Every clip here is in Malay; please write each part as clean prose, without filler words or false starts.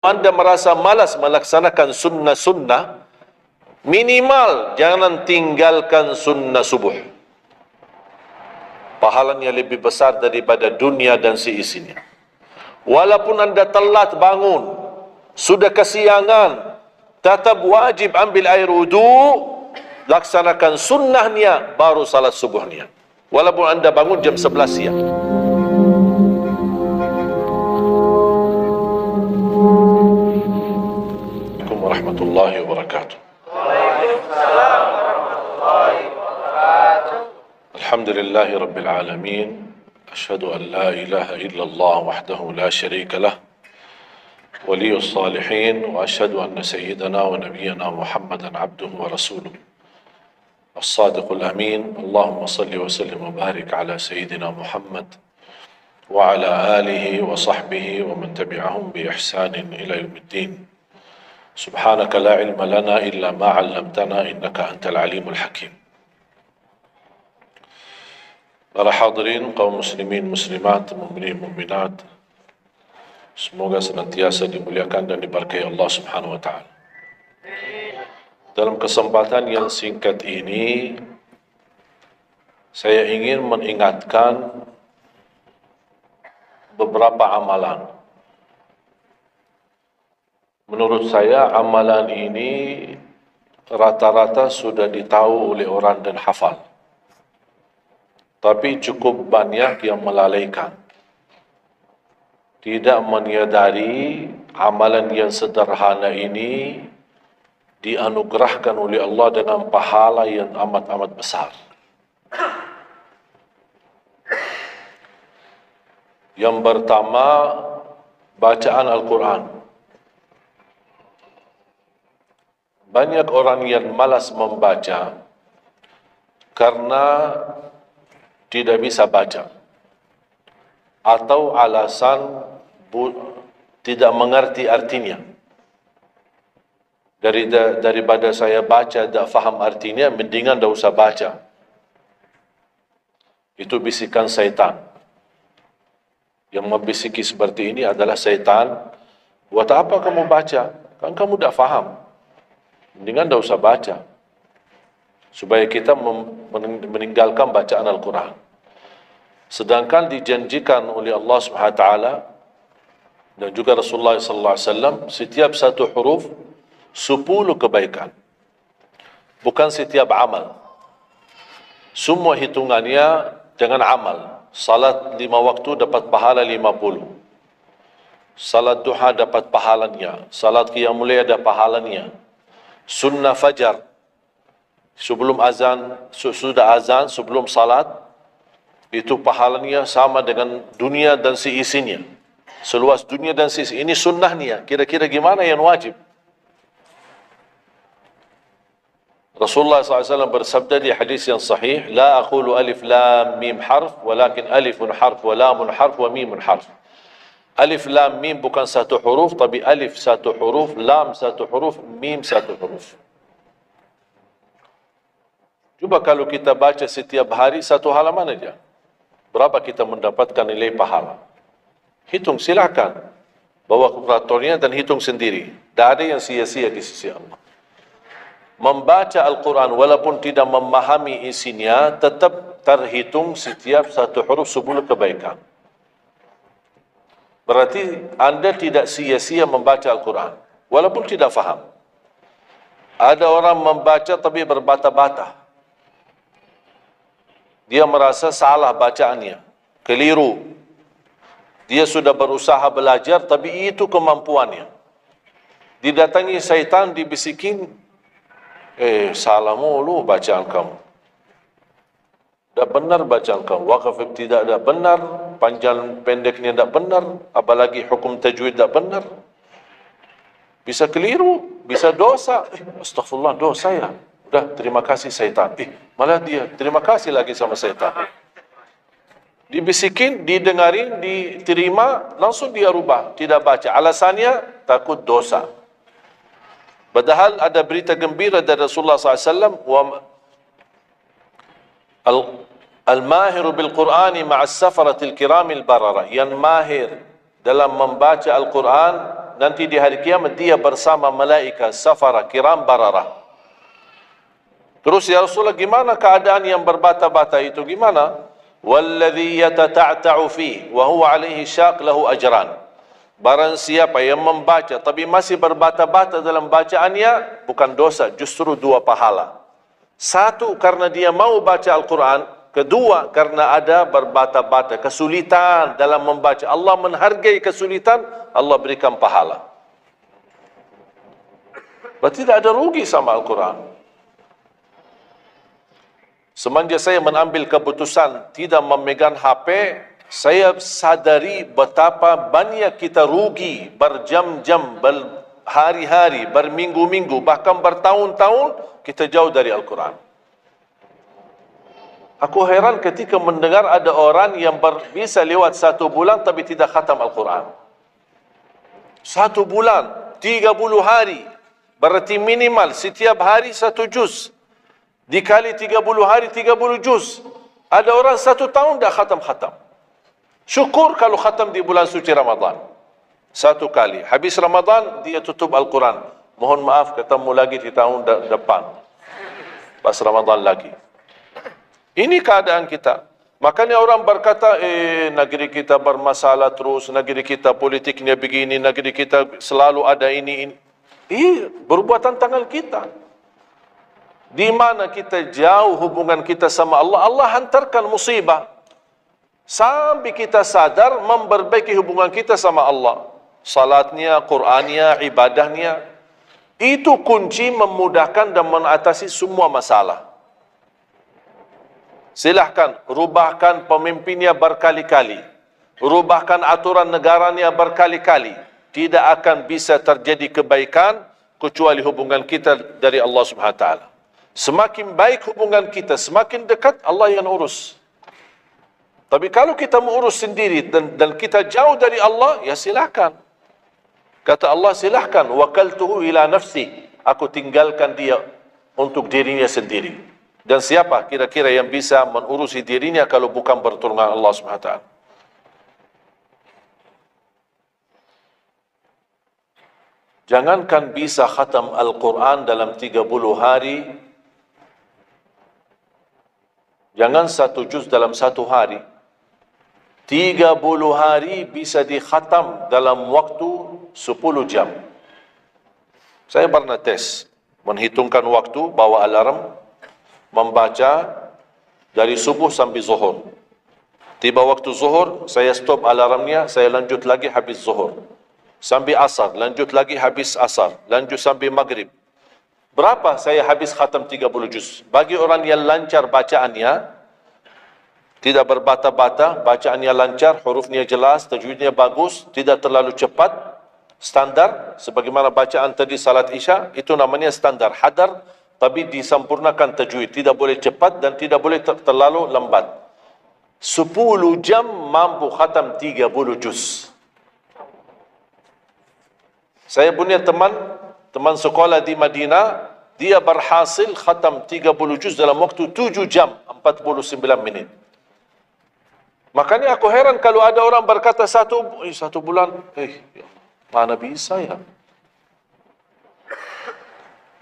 Anda merasa malas melaksanakan sunnah-sunnah, minimal jangan tinggalkan sunnah subuh. Pahalanya lebih besar daripada dunia dan seisinya. Walaupun Anda telat bangun, sudah kesiangan, tetap wajib ambil air wudu, laksanakan sunnahnya, baru salat subuhnya. Walaupun Anda bangun jam 11 siang. Assalamualaikum warahmatullahi wabarakatuh. Alhamdulillahi rabbil alamin. Asyhadu an la ilaha illallah wahdahu la syarika lah. ولي الصالحين وأشهد أن سيدنا ونبينا محمدا عبده ورسوله الصادق الأمين. اللهم صل وسلم وبارك على سيدنا محمد وعلى آله وصحبه ومن تبعهم بإحسان إلى يوم الدين. سبحانك لا علم لنا إلا ما علمتنا إنك أنت العليم الحكيم. Para hadirin kaum muslimin muslimat, mukminin mukminat, semoga senantiasa dimuliakan dan diberkahi Allah Subhanahu wa taala. Dalam kesempatan yang singkat ini, saya ingin mengingatkan beberapa amalan. Menurut saya amalan ini rata-rata sudah ditahu oleh orang dan hafal. Tapi cukup banyak yang melalaikan. Tidak menyadari amalan yang sederhana ini dianugerahkan oleh Allah dengan pahala yang amat-amat besar. Yang pertama, bacaan Al-Quran. Banyak orang yang malas membaca karena tidak bisa baca, atau alasan tidak mengerti artinya. Daripada saya baca tak faham artinya, mendingan tak usah baca. Itu bisikan syaitan. Yang membisiki seperti ini adalah syaitan. Buat apa kamu baca? Kan kamu tak faham. Mendingan tak usah baca. Supaya kita meninggalkan bacaan Al-Quran. Sedangkan dijanjikan oleh Allah Subhanahu wa taala dan juga Rasulullah sallallahu alaihi wasallam, setiap satu huruf 10 kebaikan. Bukan setiap amal. Semua hitungannya dengan amal. Salat 5 waktu dapat pahala 50. Salat duha dapat pahalanya. Salat qiyamul lail ada pahalanya. Sunnah fajar sebelum azan, sudah azan sebelum salat, itu pahalanya sama dengan dunia dan seisinya. Seluas dunia dan seisinya. Ini sunnahnya. Kira-kira gimana yang wajib? Rasulullah SAW bersabda di hadis yang sahih, La aqulu alif lam mim harf, walakin alifun harf, wa lamun harf, wa mimun harf. Alif lam mim bukan satu huruf, tapi alif satu huruf, lam satu huruf, mim satu huruf. Cuba kalau kita baca setiap hari satu halaman aja, berapa kita mendapatkan nilai pahala? Hitung, silakan. Bawa kalkulatornya dan hitung sendiri. Tak ada yang sia-sia di sisi Allah. Membaca Al-Quran walaupun tidak memahami isinya, tetap terhitung setiap satu huruf 10 kebaikan. Berarti Anda tidak sia-sia membaca Al-Quran, walaupun tidak faham. Ada orang membaca tapi berbata-bata. Dia merasa salah bacaannya, keliru. Dia sudah berusaha belajar, tapi itu kemampuannya. Didatangi syaitan, dibisikin, salah mulu bacaan kamu. Tak benar bacaan kamu. Waqaf tidak ada benar, panjang pendeknya tak benar, apalagi hukum tajwid tak benar. Bisa keliru, bisa dosa. Astaghfirullah, dosa ya. Udah, terima kasih syaitan. Malah dia terima kasih lagi sama syaitan. Dibisikin, didengarin, diterima, langsung dia rubah, tidak baca. Alasannya takut dosa. Padahal ada berita gembira dari Rasulullah SAW, al-mahiru bil-Qur'ani ma'as safaratil kiramil barara. Yang mahir dalam membaca Al-Quran nanti di hari kiamat dia bersama malaikat safara kiram bararah. Terus ya Rasulullah, gimana keadaan yang berbata-bata itu? Gimana? Walladhi yatata'ta'u fi wa huwa alaihi syaq lahu ajran. Barang siapa yang membaca tapi masih berbata-bata dalam bacaannya, bukan dosa, justru 2 pahala. 1, karena dia mau baca Al-Quran. 2, karena ada berbata-bata, kesulitan dalam membaca. Allah menghargai kesulitan, Allah berikan pahala. Berarti tidak ada rugi sama Al-Quran. Semenjak saya mengambil keputusan tidak memegang HP, saya sadari betapa banyak kita rugi berjam-jam, berhari-hari, berminggu-minggu, bahkan bertahun-tahun kita jauh dari Al-Quran. Aku heran ketika mendengar ada orang yang bisa lewat 1 bulan tapi tidak khatam Al-Quran. 1 bulan, 30 hari, berarti minimal setiap hari 1 juz. Dikali 30 hari, 30 juz. Ada orang 1 tahun dah khatam-khatam. Syukur kalau khatam di bulan suci Ramadan. 1 kali. Habis Ramadan, dia tutup Al-Quran. Mohon maaf, ketemu lagi di tahun depan. Pas Ramadan lagi. Ini keadaan kita. Makanya orang berkata, negeri kita bermasalah terus, negeri kita politiknya begini, negeri kita selalu ada ini. Perbuatan tangan kita. Di mana kita jauh hubungan kita sama Allah, Allah hantarkan musibah. Sampai kita sadar memperbaiki hubungan kita sama Allah. Salatnya, Qur'annya, ibadahnya. Itu kunci memudahkan dan mengatasi semua masalah. Silahkan, rubahkan pemimpinnya berkali-kali. Rubahkan aturan negaranya berkali-kali. Tidak akan bisa terjadi kebaikan kecuali hubungan kita dari Allah Subhanahu Wa Taala. Semakin baik hubungan kita, semakin dekat Allah yang urus. Tapi kalau kita mengurus sendiri dan kita jauh dari Allah, ya silakan. Kata Allah, silakan. Wakaltuhu ila nafsi. Aku tinggalkan dia untuk dirinya sendiri. Dan siapa kira-kira yang bisa mengurusi dirinya kalau bukan pertolongan Allah SWT? Jangankan bisa khatam Al-Quran dalam 30 hari, jangan 1 juz dalam 1 hari. 30 hari bisa dikhatam dalam waktu 10 jam. Saya pernah tes, menghitungkan waktu, bawa alarm, membaca dari subuh sampai zuhur. Tiba waktu zuhur, saya stop alarmnya, saya lanjut lagi habis zuhur. Sampai asar, lanjut lagi habis asar, lanjut sampai maghrib. Berapa saya habis khatam 30 juz? Bagi orang yang lancar bacaannya, tidak berbata-bata, bacaannya lancar, hurufnya jelas, tajwidnya bagus, tidak terlalu cepat, standar, sebagaimana bacaan tadi salat Isya, itu namanya standar, hadar, tapi disempurnakan tajwid, tidak boleh cepat dan tidak boleh terlalu lambat. 10 jam mampu khatam 30 juz. Saya punya teman sekolah di Madinah, dia berhasil khatam 30 juz dalam waktu 7 jam, 49 menit. Makanya aku heran kalau ada orang berkata 1 bulan, mana bisa ya?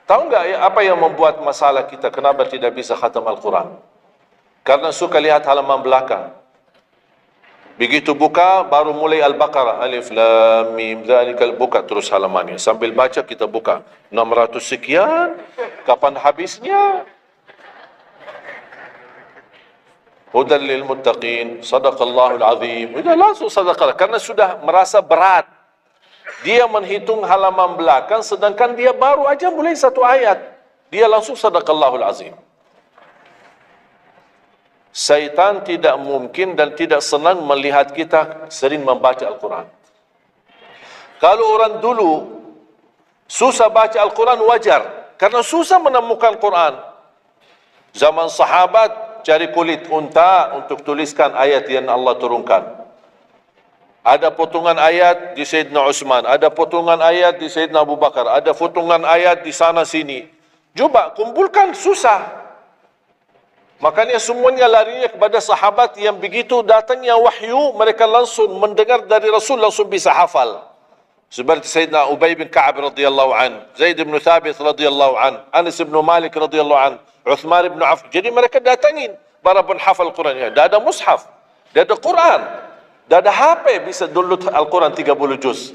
Tahu enggak ya apa yang membuat masalah kita kenapa tidak bisa khatam Al-Quran? Karena suka lihat halaman belakang. Begitu buka baru mulai Al-Baqarah, Alif Lam Mim Dzalikal, buka terus halamannya. Sambil baca kita buka 600 sekian, kapan habisnya? Hudan lil muttaqin, sadaqallahul azim. Sudah langsung sadaqah karena sudah merasa berat. Dia menghitung halaman belakang sedangkan dia baru aja mulai 1 ayat. Dia langsung sadaqallahul azim. Syaitan tidak mungkin dan tidak senang melihat kita sering membaca Al-Quran. Kalau orang dulu susah baca Al-Quran wajar, karena susah menemukan Quran. Zaman sahabat cari kulit unta untuk tuliskan ayat yang Allah turunkan. Ada potongan ayat di Sayyidina Utsman, ada potongan ayat di Sayyidina Abu Bakar, ada potongan ayat di sana sini. Coba kumpulkan, susah. Makanya semuanya larinya kepada sahabat yang begitu datangnya wahyu, mereka langsung mendengar dari Rasul, langsung bisa hafal. Seperti Sayyidina Ubay bin Ka'ab radhiyallahu an, Zaid bin Thabit radhiyallahu an, Anas bin Malik radhiyallahu an, Uthman bin Affan. Jadi mereka datangin para penghafal Quran. Dah ada mushaf, dah ada Quran, dah ada HP bisa download Al-Quran 30 juz.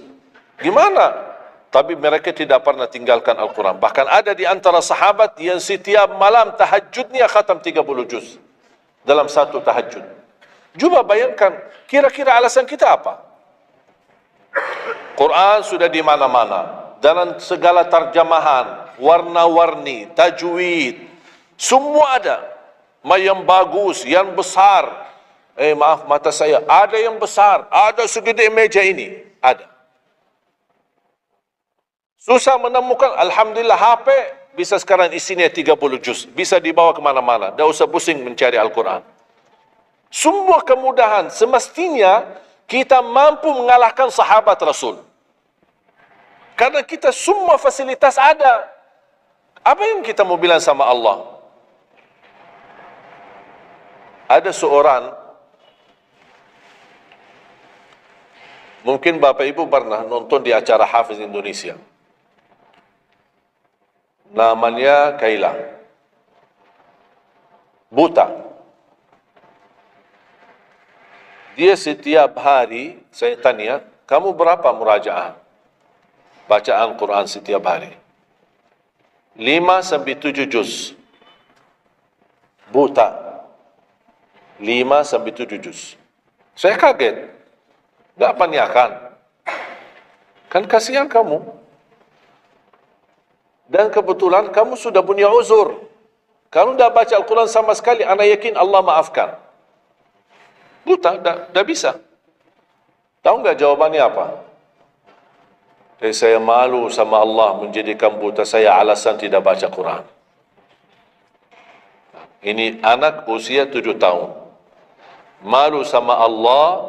Gimana? Tapi mereka tidak pernah tinggalkan Al-Quran. Bahkan ada di antara sahabat yang setiap malam tahajudnya khatam 30 juz dalam satu tahajud. Cuba bayangkan, kira-kira alasan kita apa? Quran sudah di mana-mana, dalam segala terjemahan, warna-warni, tajwid, semua ada. Yang bagus, yang besar. Maaf, mata saya, ada yang besar, ada segede meja ini, ada. Susah menemukan, alhamdulillah HP bisa sekarang isinya 30 juz, bisa dibawa kemana-mana, tak usah pusing mencari Al-Quran. Semua kemudahan, semestinya kita mampu mengalahkan sahabat Rasul. Karena kita semua fasilitas ada. Apa yang kita mau bilang sama Allah? Ada seorang, mungkin Bapak Ibu pernah nonton di acara Hafiz Indonesia. Namanya Kaila. Buta. Dia setiap hari, saya tanya, kamu berapa murajaah? Bacaan Quran setiap hari. 5 sampai 7 juz. Buta. 5 sampai 7 juz. Saya kaget. Tak panyakan. Kan kasihan kamu. Dan kebetulan kamu sudah punya uzur. Kamu dah baca Al-Quran sama sekali, ana yakin Allah maafkan. Buta, dah bisa. Tahu enggak jawabannya apa? Saya malu sama Allah menjadikan buta saya alasan tidak baca Quran. Ini anak usia 7 tahun. Malu sama Allah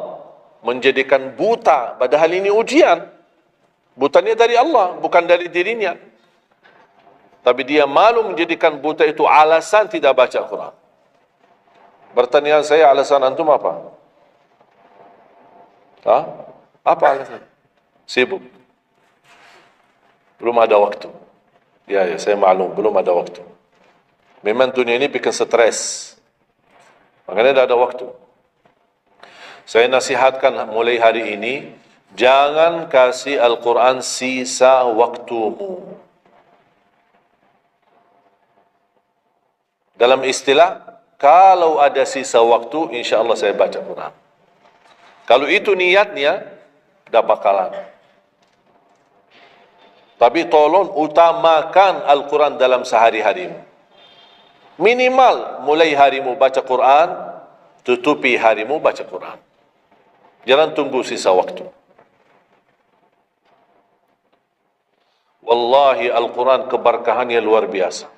menjadikan buta, padahal ini ujian. Butanya dari Allah, bukan dari dirinya. Tapi dia malu menjadikan buta itu alasan tidak baca Quran. Pertanyaan saya, alasan antum apa? Apa alasan? Sibuk. Belum ada waktu. Ya, saya maklum, belum ada waktu. Memang dunia ini bikin stres. Makanya tidak ada waktu. Saya nasihatkan mulai hari ini, jangan kasih Al-Quran sisa waktumu. Dalam istilah, kalau ada sisa waktu, insya Allah saya baca Quran. Kalau itu niatnya, tidak bakalan. Tapi tolong utamakan Al-Quran dalam sehari-harimu. Minimal mulai harimu baca Quran, tutupi harimu baca Quran. Jangan tunggu sisa waktu. Wallahi Al-Quran keberkahannya luar biasa.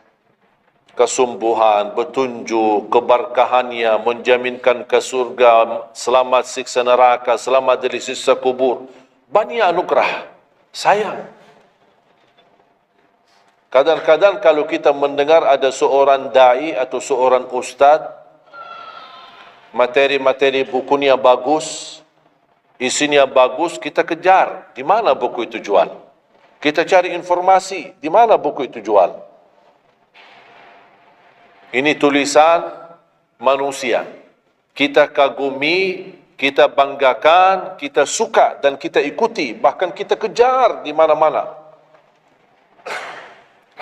Kesumbuhan, petunjuk, keberkahannya menjaminkan ke surga, selamat siksa neraka, selamat dari siksa kubur. Banyak anugerah. Sayang. Kadang-kadang kalau kita mendengar ada seorang da'i atau seorang ustaz, materi-materi bukunya bagus, isinya bagus, kita kejar. Di mana buku itu jual? Kita cari informasi, di mana buku itu jual? Ini tulisan manusia. Kita kagumi, kita banggakan, kita suka dan kita ikuti. Bahkan kita kejar di mana-mana.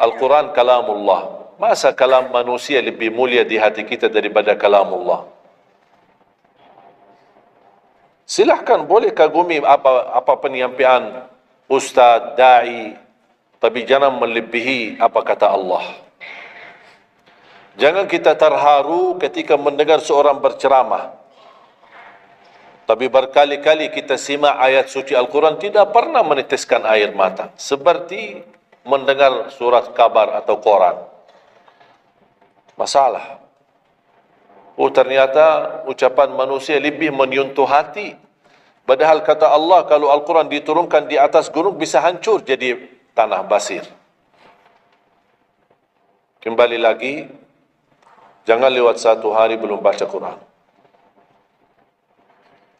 Al-Quran kalamullah. Masa kalam manusia lebih mulia di hati kita daripada kalamullah? Silahkan, boleh kagumi apa penyampaian ustaz, da'i, tapi jangan melebihi apa kata Allah. Jangan kita terharu ketika mendengar seorang berceramah, tapi berkali-kali kita simak ayat suci Al-Quran tidak pernah meneteskan air mata, seperti mendengar surat kabar atau koran. Masalah. Ternyata ucapan manusia lebih menyentuh hati. Padahal kata Allah, kalau Al-Quran diturunkan di atas gunung bisa hancur jadi tanah basir. Kembali lagi, jangan lewat 1 hari belum baca Quran.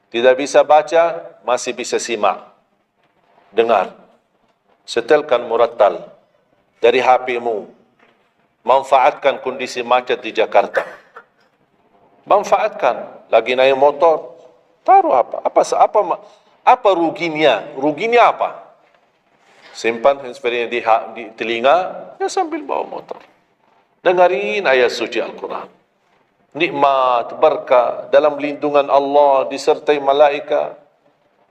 Tidak bisa baca, masih bisa simak. dengar. Setelkan murattal dari HP-mu. Manfaatkan kondisi macet di Jakarta. Manfaatkan. Lagi naik motor, taruh apa? Apa ruginya? Ruginya apa? Simpan handsfree di telinga, ya sambil bawa motor. Dengarin ayat suci Al-Quran. Nikmat, berkah, dalam lindungan Allah, disertai malaikat.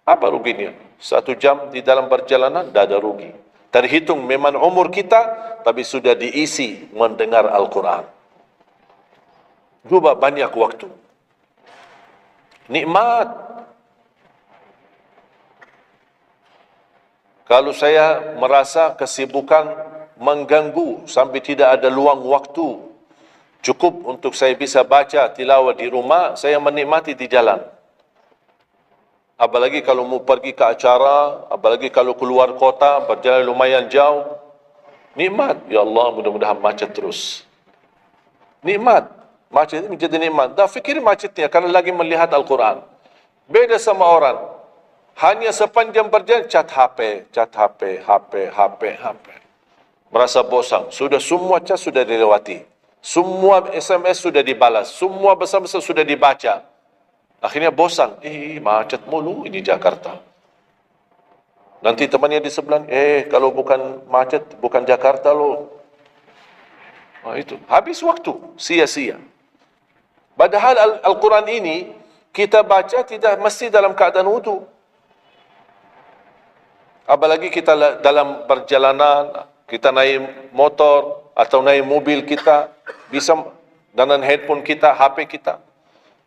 Apa ruginya? 1 jam di dalam perjalanan, tidak ada rugi. Terhitung memang umur kita, tapi sudah diisi mendengar Al-Quran. Juga banyak waktu. Nikmat. Kalau saya merasa kesibukan mengganggu sampai tidak ada luang waktu cukup untuk saya bisa baca tilawah di rumah, saya menikmati di jalan. Apalagi kalau mau pergi ke acara, apalagi kalau keluar kota, berjalan lumayan jauh. Nikmat. Ya Allah, mudah-mudahan macet terus. Nikmat. Macet ini menjadi nikmat. Dah fikir macetnya karena lagi melihat Al-Quran. Beda sama orang. Hanya sepanjang berjalan, cat HP. Merasa bosan. Sudah semua cat sudah dilewati. Semua SMS sudah dibalas. Semua pesan-pesan sudah dibaca. Akhirnya bosan. Macet mulu ini Jakarta. Nanti temannya di sebelah, kalau bukan macet, bukan Jakarta loh. Itu. Habis waktu. Sia-sia. Padahal Al-Quran ini, kita baca tidak mesti dalam keadaan wudu. Apalagi kita dalam perjalanan, kita naik motor, atau naik mobil kita, bisa dengan handphone kita, HP kita.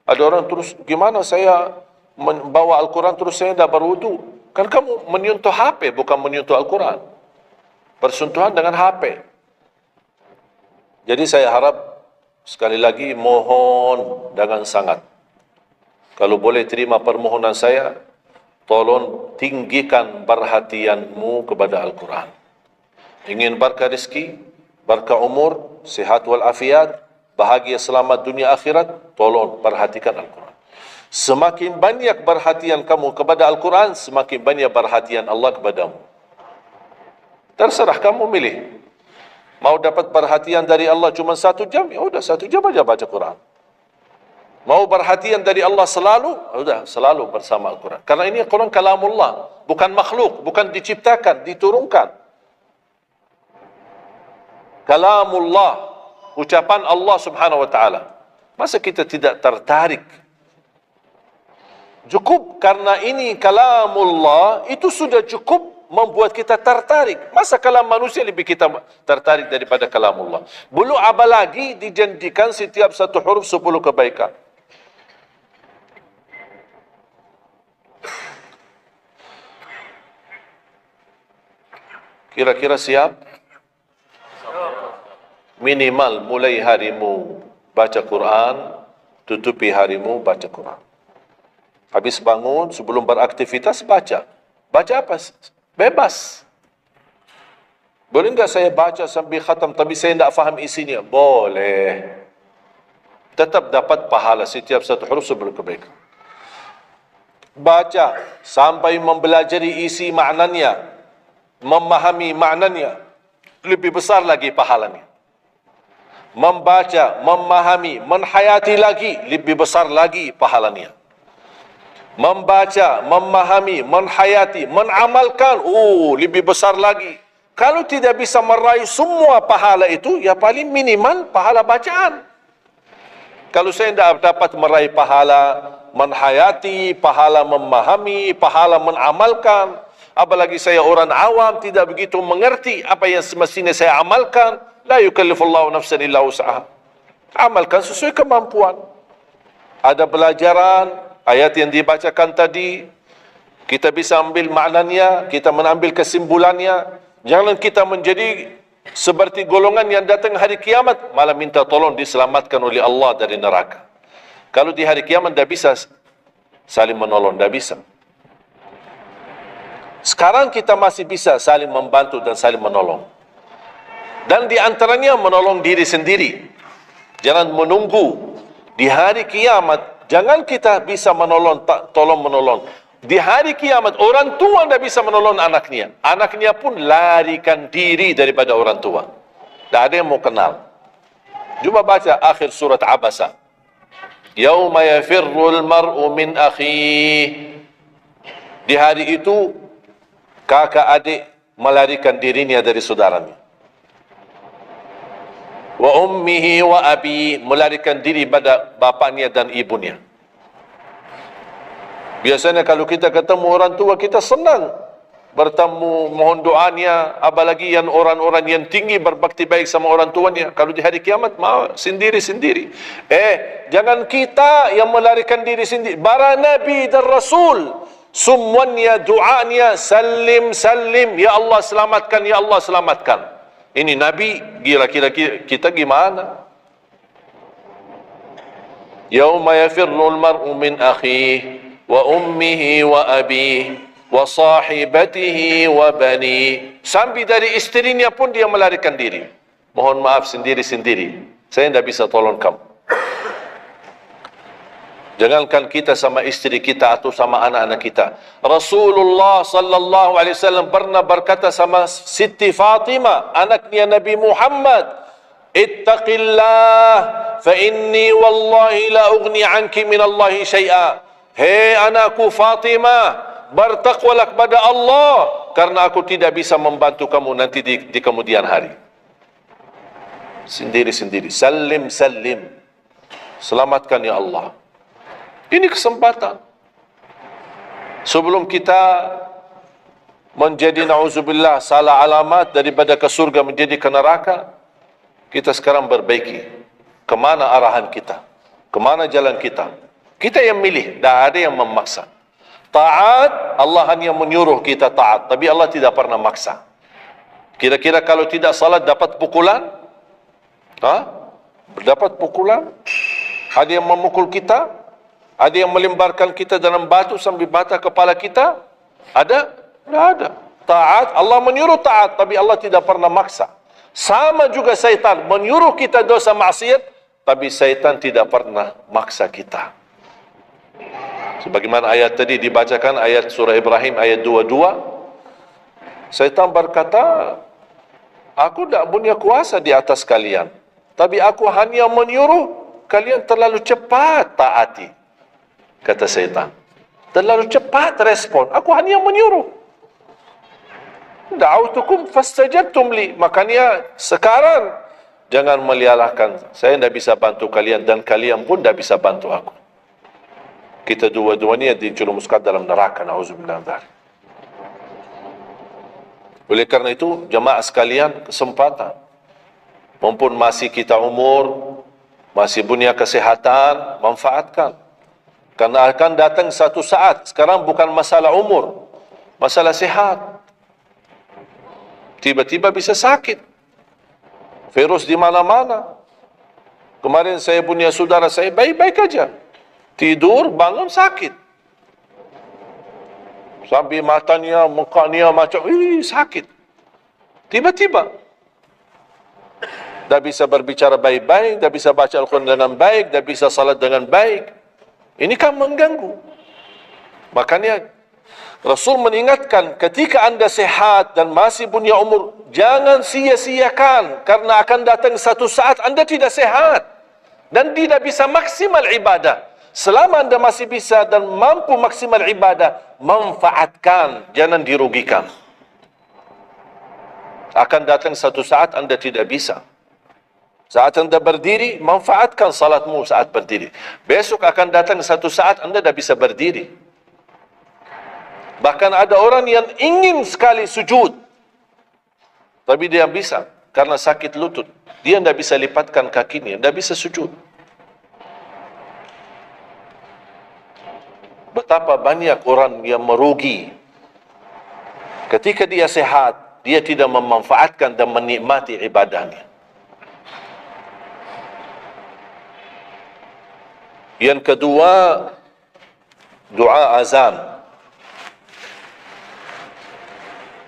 Ada orang terus, gimana saya membawa Al-Quran terus saya tidak berwudu? Kan kamu menyentuh HP, bukan menyentuh Al-Quran. Persentuhan dengan HP. Jadi saya harap, sekali lagi mohon dengan sangat. Kalau boleh terima permohonan saya, tolong tinggikan perhatianmu kepada Al-Quran. Ingin berkah rezeki, berkah umur, sihat walafiat, bahagia selamat dunia akhirat, tolong perhatikan Al-Quran. Semakin banyak perhatian kamu kepada Al-Quran, semakin banyak perhatian Allah kepadamu. Terserah kamu milih. Mau dapat perhatian dari Allah cuma 1 jam, ya udah 1 jam aja baca Quran. Mau perhatian dari Allah selalu, sudah selalu bersama Al-Quran. Karena ini Al-Quran kalamullah, bukan makhluk, bukan diciptakan, diturunkan. Kalamullah, ucapan Allah subhanahu wa ta'ala. Masa kita tidak tertarik? Cukup karena ini kalamullah, itu sudah cukup membuat kita tertarik. Masa kalam manusia lebih kita tertarik daripada kalamullah? Belum apalagi dijanjikan setiap satu huruf 10 kebaikan. Kira-kira siap? Minimal mulai harimu baca Quran, tutupi harimu baca Quran. Habis bangun, sebelum beraktivitas baca. Baca apa? Bebas. Boleh enggak saya baca sambil khatam tapi saya tidak faham isinya? Boleh. Tetap dapat pahala setiap satu huruf 10 kebaikan. Baca sampai mempelajari isi maknanya, memahami maknanya, lebih besar lagi pahalanya. Membaca, memahami, menhayati lagi, lebih besar lagi pahalanya. Membaca, memahami, menhayati, menamalkan, lebih besar lagi. Kalau tidak bisa meraih semua pahala itu, ya paling minimal pahala bacaan. Kalau saya tidak dapat meraih pahala menhayati, pahala memahami, pahala menamalkan, apalagi saya orang awam tidak begitu mengerti apa yang semestinya saya amalkan, la yukallifullahu nafsan illa wus'aha. Amalkan sesuai kemampuan. Ada pelajaran ayat yang dibacakan tadi, kita bisa ambil maknanya, kita mengambil kesimpulannya. Jangan kita menjadi seperti golongan yang datang hari kiamat, malah minta tolong diselamatkan oleh Allah dari neraka. Kalau di hari kiamat tidak bisa saling menolong, tidak bisa. Sekarang kita masih bisa saling membantu dan saling menolong. Dan di antaranya menolong diri sendiri. Jangan menunggu di hari kiamat. Jangan kita bisa menolong, tolong menolong. Di hari kiamat, orang tua tidak bisa menolong anaknya. Anaknya pun larikan diri daripada orang tua. Tak ada yang mau kenal. Cuba baca akhir surat Abasa. Yauma yafirrul mar'u min akhih. Di hari itu, kakak adik melarikan dirinya dari saudaranya. Wa ummihi wa abi, melarikan diri pada bapaknya dan ibunya. Biasanya kalau kita ketemu orang tua, kita senang bertemu, mohon doanya, apalagi yang orang-orang yang tinggi berbakti baik sama orang tuanya. Kalau di hari kiamat, mau sendiri-sendiri. Jangan kita yang melarikan diri sendiri. Para Nabi dan Rasul, semuanya doanya, salim, salim, ya Allah selamatkan, ya Allah selamatkan. Ini Nabi, kira-kira kita gimana? Yauma yafirrul mar'u min akhihi wa ummihi wa abihi wa sahibatihi wa bani. Sampai dari istrinya pun dia melarikan diri. Mohon maaf, sendiri-sendiri. Saya tidak bisa tolong kamu. Jangankan kita sama istri kita atau sama anak-anak kita. Rasulullah sallallahu alaihi wasallam pernah berkata sama Siti Fatimah, anaknya Nabi Muhammad, "Ittaqillah fa inni wallahi la ughni anki min Allah syai'a." Hei anakku Fatimah, bertakwalah kepada Allah, karena aku tidak bisa membantu kamu nanti di kemudian hari. Sendiri-sendiri. Salim, salim. Selamatkan ya Allah. Ini kesempatan. Sebelum kita menjadi na'udzubillah salah alamat daripada ke surga menjadi ke neraka, kita sekarang perbaiki. Kemana arahan kita? Kemana jalan kita? Kita yang milih, tidak ada yang memaksa. Taat, Allah hanya menyuruh kita taat, tapi Allah tidak pernah maksa. Kira-kira kalau tidak salat dapat pukulan? Dapat pukulan? Ada yang memukul kita? Ada yang melemparkan kita dalam batu sambil bata kepala kita? Ada? Tidak ada. Taat, Allah menyuruh taat, tapi Allah tidak pernah maksa. Sama juga syaitan, menyuruh kita dosa maksiat, tapi syaitan tidak pernah maksa kita. Sebagaimana ayat tadi dibacakan, ayat surah Ibrahim ayat 22, syaitan berkata, aku tidak punya kuasa di atas kalian, tapi aku hanya menyuruh kalian terlalu cepat taati. Kata syaitan, terlalu cepat respon, aku hanya menyuruh. Da'autukum fastajabtum li, makanya sekarang jangan melialahkan, saya tidak bisa bantu kalian dan kalian pun tidak bisa bantu aku. Kita dua-duanya dijerumuskan dalam neraka, na'udzubillah. Oleh karena itu, jemaah sekalian, kesempatan, mumpun masih kita umur, masih punya kesehatan, manfaatkan. Karena akan datang satu saat, sekarang bukan masalah umur, masalah sehat. Tiba-tiba bisa sakit, virus di mana-mana. Kemarin saya punya saudara saya baik-baik aja, tidur, bangun sakit. Sampai matanya, mukanya macam, sakit. Tiba-tiba. Tak bisa berbicara baik-baik, tak bisa baca Al-Quran dengan baik, tak bisa salat dengan baik. Ini kan mengganggu. Makanya, Rasul mengingatkan, ketika anda sehat dan masih punya umur, jangan sia-siakan, karena akan datang satu saat anda tidak sehat dan tidak bisa maksimal ibadah. Selama anda masih bisa dan mampu maksimal ibadah, manfaatkan, jangan dirugikan. Akan datang satu saat anda tidak bisa. Saat anda berdiri, manfaatkan salatmu saat berdiri. Besok akan datang satu saat anda tidak bisa berdiri. Bahkan ada orang yang ingin sekali sujud, tapi dia bisa, karena sakit lutut. Dia tidak bisa lipatkan kakinya, tidak bisa sujud. Betapa banyak orang yang merugi ketika dia sehat, dia tidak memanfaatkan dan menikmati ibadahnya. Yang kedua, doa azan.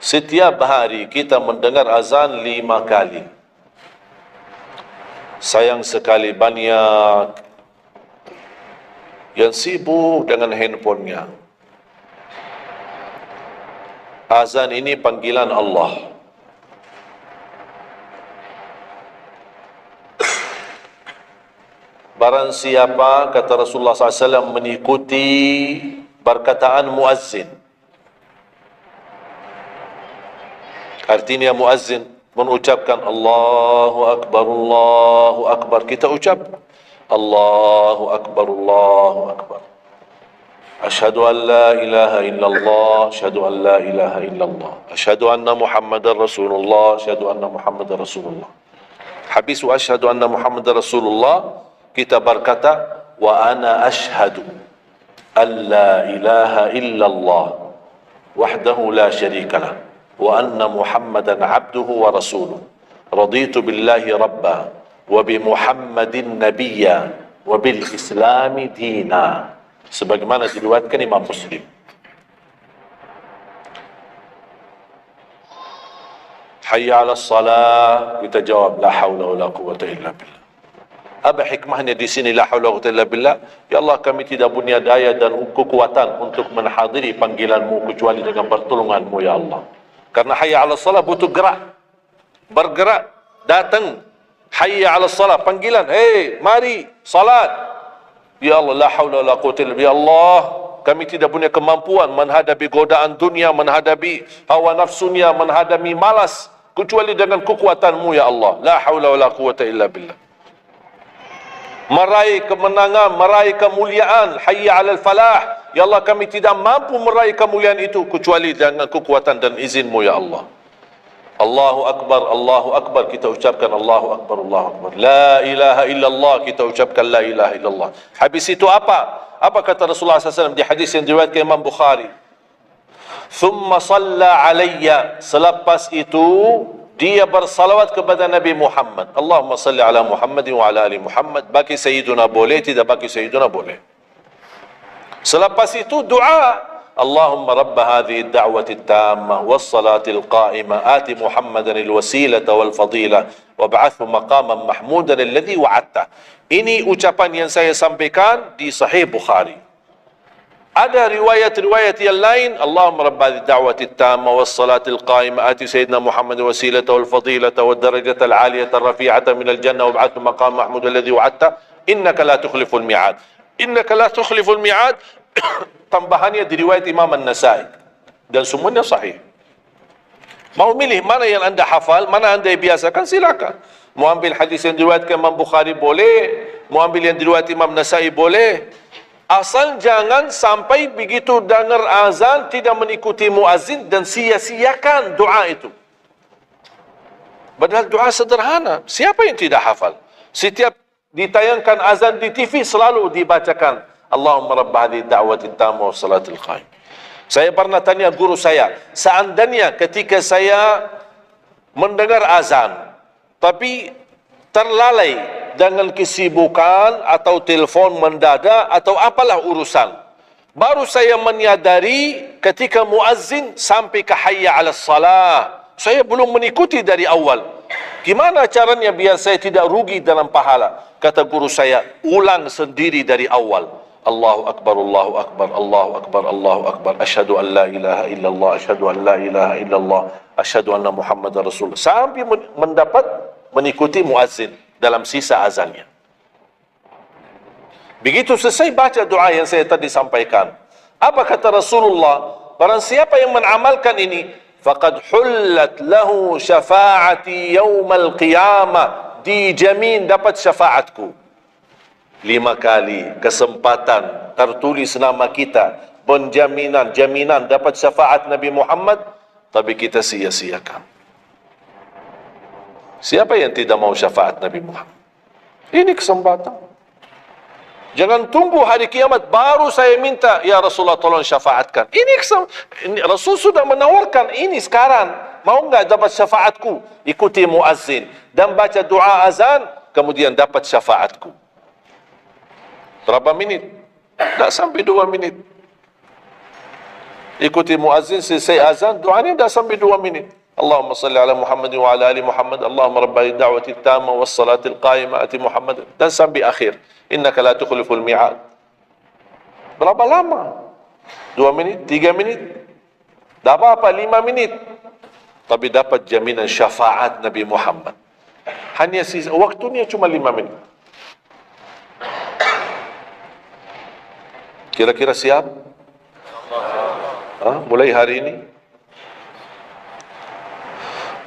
Setiap hari kita mendengar azan 5 kali. Sayang sekali banyak yang sibuk dengan handphonenya, Azan ini panggilan Allah. Barang siapa, kata Rasulullah SAW, mengikuti perkataan muazzin. Artinya muazzin mengucapkan Allahu Akbar, kita ucap Allahu Akbar. Asyhadu an la ilaha illallah, asyhadu an la ilaha illallah, asyhadu anna Muhammadar Rasulullah, asyhadu anna Muhammadar Rasulullah. Habis wa asyhadu anna Muhammadar Rasulullah, kita berkata wa ana asyhadu an la ilaha illallah wahdahu la syarikalah wa anna Muhammadan abduhu wa rasuluh. Raditu billahi rabba wa bi Muhammadin nabiyya wa bil islami dina. Sebagaimana diriwayatkan Imam Muslim. Hayya 'alas salah, kita jawab la haula wala quwwata illa billah. Apa hikmahnya di sini la haula wala quwwata illa billah? Ya Allah, kami tidak punya daya dan kekuatan untuk menghadiri panggilan-Mu kecuali dengan pertolongan-Mu ya Allah. Karena hayya 'alas salah butuh gerak. Bergerak, datang. Hayya 'alas salah, panggilan, hey, mari salat. Ya Allah, la haula wala quwwata illa billah. Ya Allah, kami tidak punya kemampuan menghadapi godaan dunia, menghadapi hawa nafsunya, menghadapi malas kecuali dengan kekuatan-Mu ya Allah. La haula wala quwwata illa billah. Meraih kemenangan, meraih kemuliaan, hayya 'alal falah. Ya Allah, kami tidak mampu meraih kemuliaan itu kecuali dengan kekuatan dan izin-Mu ya Allah. Allahu Akbar, kita ucapkan Allahu Akbar. La ilaha illallah, kita ucapkan la ilaha illallah. Habis itu apa? Apa kata Rasulullah SAW di hadis yang diriwayatkan Imam Bukhari? Thumma salla alayya, selepas itu dia bersalawat kepada Nabi Muhammad. Allahumma salli ala Muhammad wa ala ali Muhammad. Bagi Sayyiduna boleh, tidak bagi Sayyiduna boleh. Selepas itu doa, Allahumma rabb hadhihi ad-da'wati at-tammah was-salati al-qa'imah ati Muhammadan al-wasilata wal-fadilah wab'athhu maqaman mahmudan alladhi wa'adta. Ini ucapan yang saya sampaikan di Sahih Bukhari. Ada riwayat-riwayat yang lain, Allahumma rabb hadhihi ad-da'wati at-tammah was-salati al-qa'imah ati sayyidina Muhammadan al-wasilata wal-fadilata wad-darajata al-'aliyata ar-rafi'ata min al-jannah wab'athhu maqaman mahmudan alladhi wa'adta. Innaka la tukhliful mi'ad. Innaka la tukhliful mi'ad. Tambahannya diriwayat Imam An-Nasai dan semuanya sahih. Mau milih mana yang anda hafal, mana anda biasakan, silakan. Mau ambil hadis yang diriwayatkan Imam Bukhari boleh, mau ambil yang diriwayat Imam Nasai boleh. Asal jangan sampai begitu dengar azan tidak mengikuti muazzin dan sia-siakan doa itu. Padahal doa sederhana. Siapa yang tidak hafal? Setiap ditayangkan azan di TV selalu dibacakan Allahumma rabb hadhihi ad-da'wati at-tammah was-salatil qa'imah. Saya pernah tanya guru saya, seandainya ketika saya mendengar azan tapi terlalai dengan kesibukan atau telefon mendadak atau apalah urusan, baru saya menyadari ketika muazzin sampai ke hayya 'alas salah, saya belum mengikuti dari awal. Gimana caranya biar saya tidak rugi dalam pahala? Kata guru saya, ulang sendiri dari awal. Allahu Akbar, Allahu Akbar, Allahu Akbar, Allahu Akbar. Asyhadu an la ilaha illallah, asyhadu an la ilaha illallah, asyhadu anna Muhammadar Rasulullah. Sampai mendapat mengikuti muazzin dalam sisa azannya. Begitu selesai baca doa yang saya tadi sampaikan. Apa kata Rasulullah? Barang siapa yang mengamalkan ini, faqad hullat lahu syafa'ati yaumal qiyamah. Dijamin dapat syafaatku. 5 kali kesempatan tertulis nama kita, jaminan dapat syafaat Nabi Muhammad, tapi kita sia-siakan. Siapa yang tidak mau syafaat Nabi Muhammad? Ini kesempatan. Jangan tunggu hari kiamat baru saya minta, ya Rasulullah tolong syafaatkan. Ini Rasul sudah menawarkan ini sekarang. Mau enggak dapat syafaatku? Ikuti muazzin dan baca doa azan, kemudian dapat syafaatku. Berapa minit? Tak sampai 2 minit. Ikuti muazzin, selesai azan, doanya tak sampai 2 minit. Allahumma salli ala Muhammad wa ala ali Muhammad. Allahumma rabb hadhihi ad-da'wati at-tammah was-salatil qa'imah ati Muhammad. Dan sampai akhir. Innaka la tukhliful mi'ad. Berapa lama? 2 minit? 3 minit? Tak apa-apa 5 minit. Tapi dapat jaminan syafaat Nabi Muhammad. Hanya waktunya cuma 5 minit. Kira-kira siap? Mulai hari ini?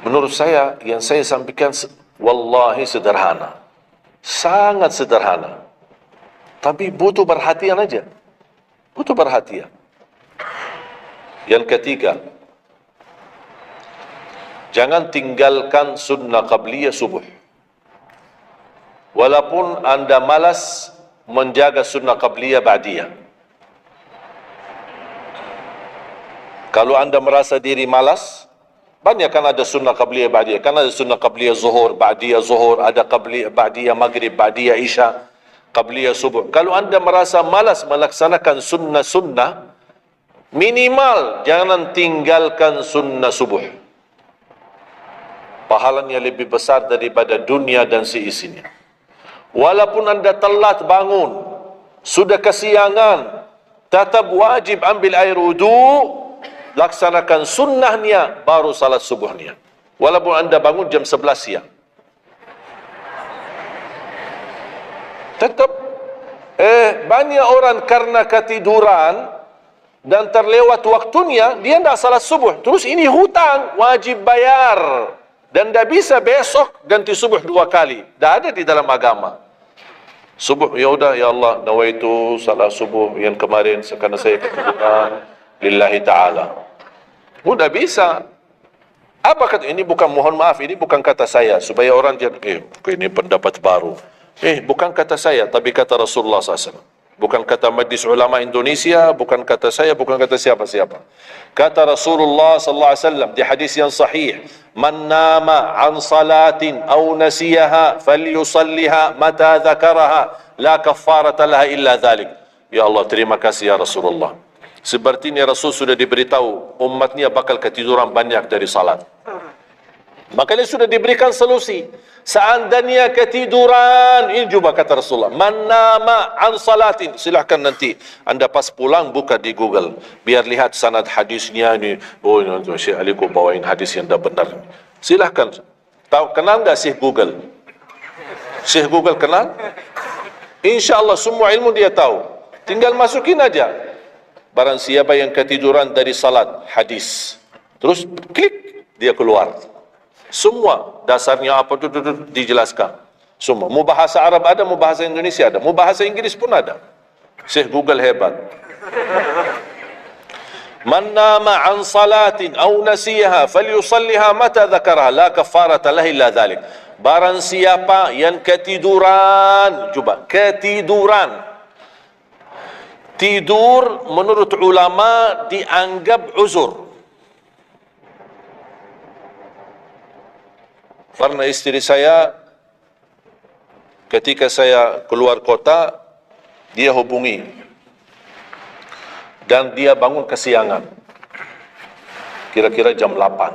Menurut saya, yang saya sampaikan wallahi sederhana. Sangat sederhana. Tapi butuh perhatian aja. Butuh perhatian. Yang ketiga, jangan tinggalkan sunnah qabliyah subuh. Walaupun anda malas menjaga sunnah qabliyah ba'diyah. Kalau anda merasa diri malas, banyak kan ada sunnah qabliyah ba'diyah. Kan ada sunnah qabliyah zuhur, ba'diyah zuhur, ada qabliyah ba'diyah maghrib, ba'diyah isya, qabliyah subuh. Kalau anda merasa malas melaksanakan sunnah-sunnah, minimal jangan tinggalkan sunnah subuh. Pahalanya lebih besar daripada dunia dan seisinya. Walaupun anda telat bangun, sudah kesiangan, tetap wajib ambil air wudu, laksanakan sunnahnya, baru salat subuhnya. Walaupun anda bangun jam 11 siang. Tetap banyak orang karena ketiduran dan terlewat waktunya, dia tidak salat subuh. Terus ini hutang, wajib bayar. Dan tidak bisa besok ganti subuh 2 kali. Tidak ada di dalam agama. Subuh, ya udah, ya Allah, nawaitu salat subuh yang kemarin karena saya ketiduran lillahi ta'ala. Tidak bisa. Apa kata? Ini bukan, mohon maaf, ini bukan kata saya. Supaya orang jangan, ini pendapat baru. Bukan kata saya, tapi kata Rasulullah SAW. Bukan kata Majlis Ulama Indonesia, bukan kata saya, bukan kata siapa-siapa. Kata Rasulullah sallallahu alaihi wasallam di hadis yang sahih, "Man nama an salatin aw nasiyaha falyusalliha mata dzakaraha, la kaffarata laha illa dzalik." Ya Allah, terima kasih ya Rasulullah. Sepertinya Rasul sudah diberitahu umatnya bakal ketiduran banyak dari salat. Makanya sudah diberikan solusi. Seandainya ketiduran, ini juga kata Rasulullah, man nama an salatin, silahkan nanti anda pas pulang buka di Google, biar lihat sanad hadisnya ni. Oh, Syekh Ali kau bawain hadis yang dah benar. Silahkan. Tahu, kenal tak Syekh Google? Syekh Google kenal? InsyaAllah semua ilmu dia tahu. Tinggal masukin aja. Barang siapa yang ketiduran dari salat, hadis. Terus klik, dia keluar. Semua dasarnya apa tu dijelaskan. Semua. Mau bahasa Arab ada, mau bahasa Indonesia ada, mau bahasa Inggris pun ada. Syekh Google hebat. Man nama an salatin aw nasiyaha falyusalliha mata dzakaraha la kaffarata lahu illa dzalik. Barang siapa yang ketiduran, coba ketiduran. Tidur menurut ulama dianggap uzur. Karena istri saya ketika saya keluar kota, dia hubungi dan dia bangun kesiangan, kira-kira jam 8.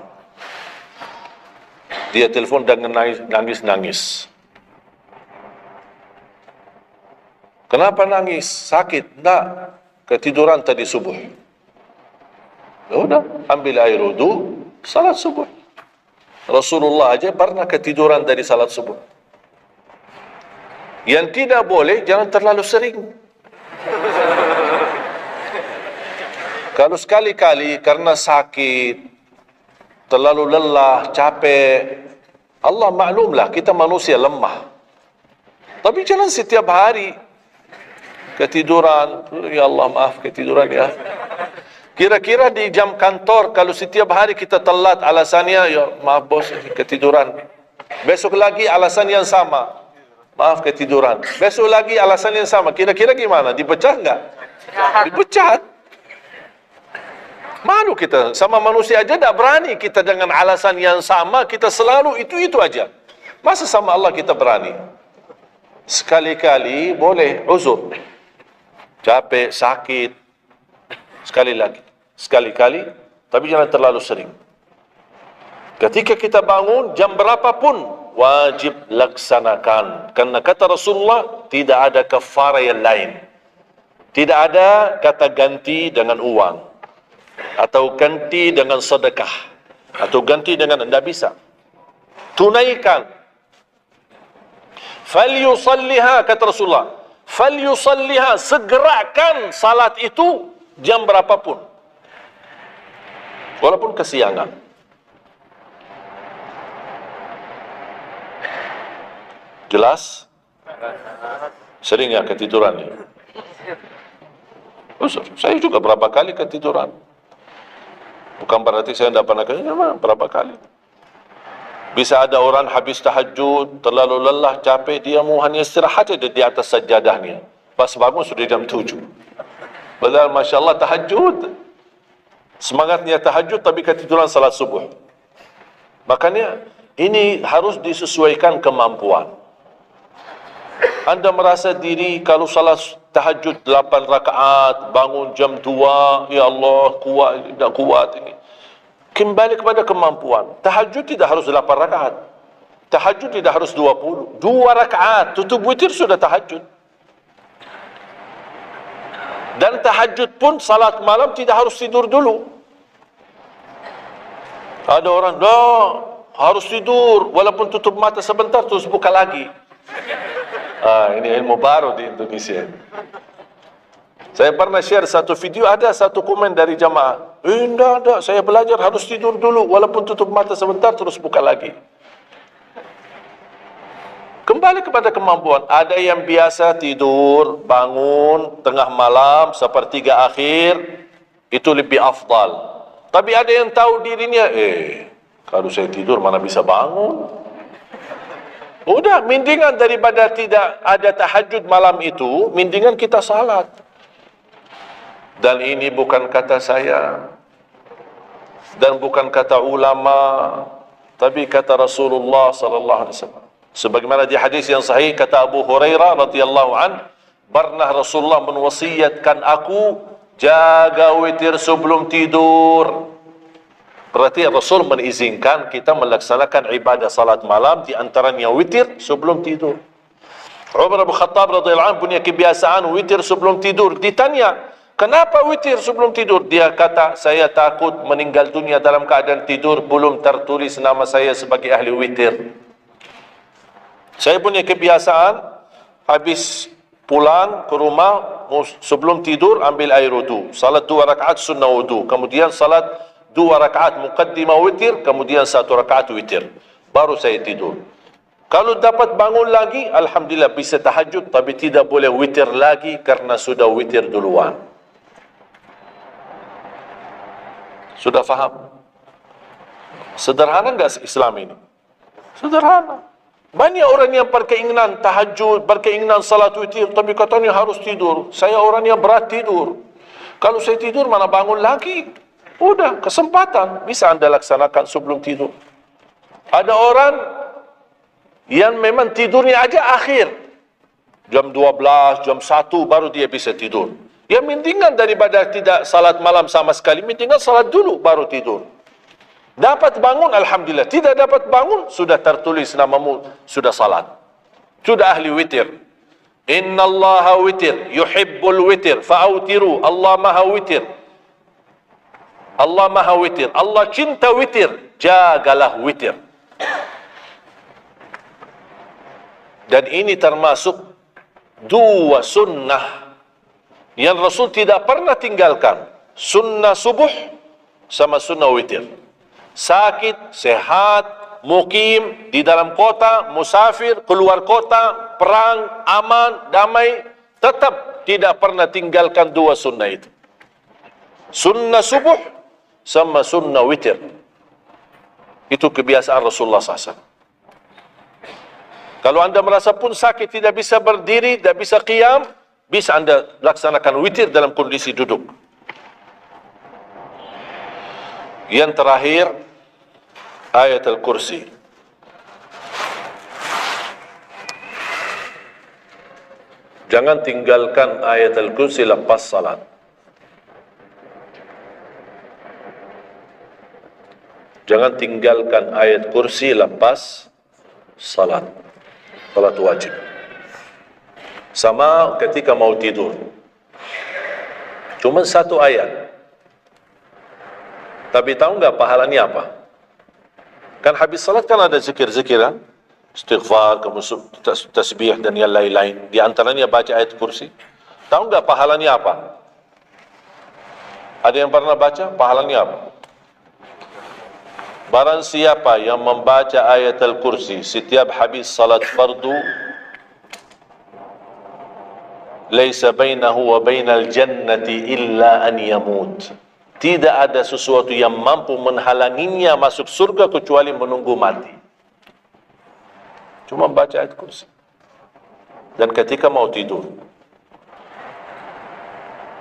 Dia telefon dengan nangis. Kenapa nangis? Sakit? Tak, ketiduran tadi subuh. Ya udah, ambil air wudu, salat subuh. Rasulullah aja pernah ketiduran dari salat subuh. Yang tidak boleh, jangan terlalu sering. Kalau sekali-kali karena sakit, terlalu lelah, capek, Allah maklumlah, kita manusia lemah. Tapi jangan setiap hari ketiduran. Ya Allah, maaf, ketiduran ya. Kira-kira di jam kantor, kalau setiap hari kita telat, alasannya, ya maaf bos, ketiduran. Besok lagi alasan yang sama, maaf ketiduran. Besok lagi alasan yang sama. Kira-kira gimana? Dipecat enggak? Dipecat. Malu kita, sama manusia aja tak berani kita dengan alasan yang sama, kita selalu itu aja. Masa sama Allah kita berani? Sekali-kali boleh uzur. Capek, sakit. Sekali-kali, tapi jangan terlalu sering. Ketika kita bangun, jam berapapun, wajib laksanakan. Karena kata Rasulullah, tidak ada kafarah yang lain. Tidak ada kata ganti dengan uang. atau ganti dengan sedekah, atau ganti dengan, tidak bisa. Tunaikan. Falyusalliha, kata Rasulullah, falyusalliha, segerakan salat itu jam berapapun, walaupun kesiangan. Jelas? Sering ya ketiduran ya? Saya juga berapa kali ketiduran. Bukan berarti saya tidak pernah ketiduran, berapa kali. Bisa ada orang habis tahajud, terlalu lelah, capek, dia mau hanya istirahat saja di atas sajadahnya. Pas bangun sudah jam 7. Padahal Masya Allah tahajud. Semangatnya tahajud tapi ketiduran salat subuh. Makanya ini harus disesuaikan kemampuan. Anda merasa diri kalau salat tahajud 8 rakaat, bangun jam 2, ya Allah, kuat, tidak kuat ini. Kembali kepada kemampuan. Tahajud tidak harus 8 rakaat. Tahajud tidak harus 20. 2 rakaat, tutup witir sudah tahajud. Dan tahajud pun salat malam tidak harus tidur dulu. Ada orang, harus tidur, walaupun tutup mata sebentar, terus buka lagi. Ini ilmu baru di Indonesia. Saya pernah share satu video, ada satu komen dari jamaah. Tidak, saya belajar harus tidur dulu, walaupun tutup mata sebentar, terus buka lagi. Kembali kepada kemampuan. Ada yang biasa tidur, bangun, tengah malam, sepertiga akhir, itu lebih afdal. Tapi ada yang tahu dirinya, kalau saya tidur mana bisa bangun. Udah, mendingan daripada tidak ada tahajud malam itu, mendingan kita salat. Dan ini bukan kata saya, dan bukan kata ulama, tapi kata Rasulullah sallallahu alaihi wasallam. Sebagaimana di hadis yang sahih kata Abu Hurairah radhiyallahu an, pernah Rasulullah menwasiatkan aku jaga witir sebelum tidur. Berarti Rasul mengizinkan kita melaksanakan ibadah salat malam, di antaranya witir sebelum tidur. Umar bin Khattab radhiyallahu anhu punya kebiasaan witir sebelum tidur. Ditanya, kenapa witir sebelum tidur? Dia kata, saya takut meninggal dunia dalam keadaan tidur, belum tertulis nama saya sebagai ahli witir. Saya punya kebiasaan, habis pulang ke rumah, sebelum tidur ambil air wudu, salat 2 rakaat sunnah wudu, kemudian salat 2 rakaat muqaddimah witir, kemudian 1 rakaat witir, baru saya tidur. Kalau dapat bangun lagi, alhamdulillah bisa tahajud, tapi tidak boleh witir lagi karena sudah witir duluan. Sudah faham? Sederhana enggak Islam ini? Sederhana. Banyak orang yang berkeinginan tahajud, berkeinginan salat witir, tapi katanya harus tidur. Saya orang yang berat tidur. Kalau saya tidur, mana bangun lagi? Udah, kesempatan. Bisa anda laksanakan sebelum tidur. Ada orang yang memang tidurnya aja akhir. Jam 12, jam 1 baru dia bisa tidur. Ya mendingan daripada tidak salat malam sama sekali, mendingan salat dulu baru tidur. Dapat bangun, alhamdulillah. Tidak dapat bangun, sudah tertulis namamu, sudah salat, sudah ahli witir. Innallaha witir, yuhibbul witir, fa'autiru. Allah maha witir. Allah maha witir. Allah cinta witir, jagalah witir. Dan ini termasuk 2 sunnah yang Rasul tidak pernah tinggalkan. Sunnah subuh sama sunnah witir. Sakit, sehat, mukim, di dalam kota, musafir, keluar kota, perang, aman, damai, tetap tidak pernah tinggalkan 2 sunnah itu. Sunnah subuh sama sunnah witir. Itu kebiasaan Rasulullah SAW. Kalau anda merasa pun sakit, tidak bisa berdiri, tidak bisa qiyam, bisa anda laksanakan witir dalam kondisi duduk. Yang terakhir, ayat Al-Kursi. Jangan tinggalkan ayat Al-Kursi lepas salat. Jangan tinggalkan ayat kursi lepas salat. Salat wajib. Sama ketika mau tidur. Cuma 1 ayat. Tapi tahu nggak pahalanya apa? Kan habis salat kan ada zikir-zikiran, istighfar, kemudian tasbih dan yang lain-lain. Di antaranya baca ayat kursi. Tahu nggak pahalanya apa? Ada yang pernah baca? Pahalanya apa? Barang siapa yang membaca ayat al-kursi setiap habis salat fardu, laisa bainahu wa bainal jannati illa an yamut. Tidak ada sesuatu yang mampu menghalanginya masuk surga kecuali menunggu mati. Cuma baca ayat kursi. Dan ketika mau tidur,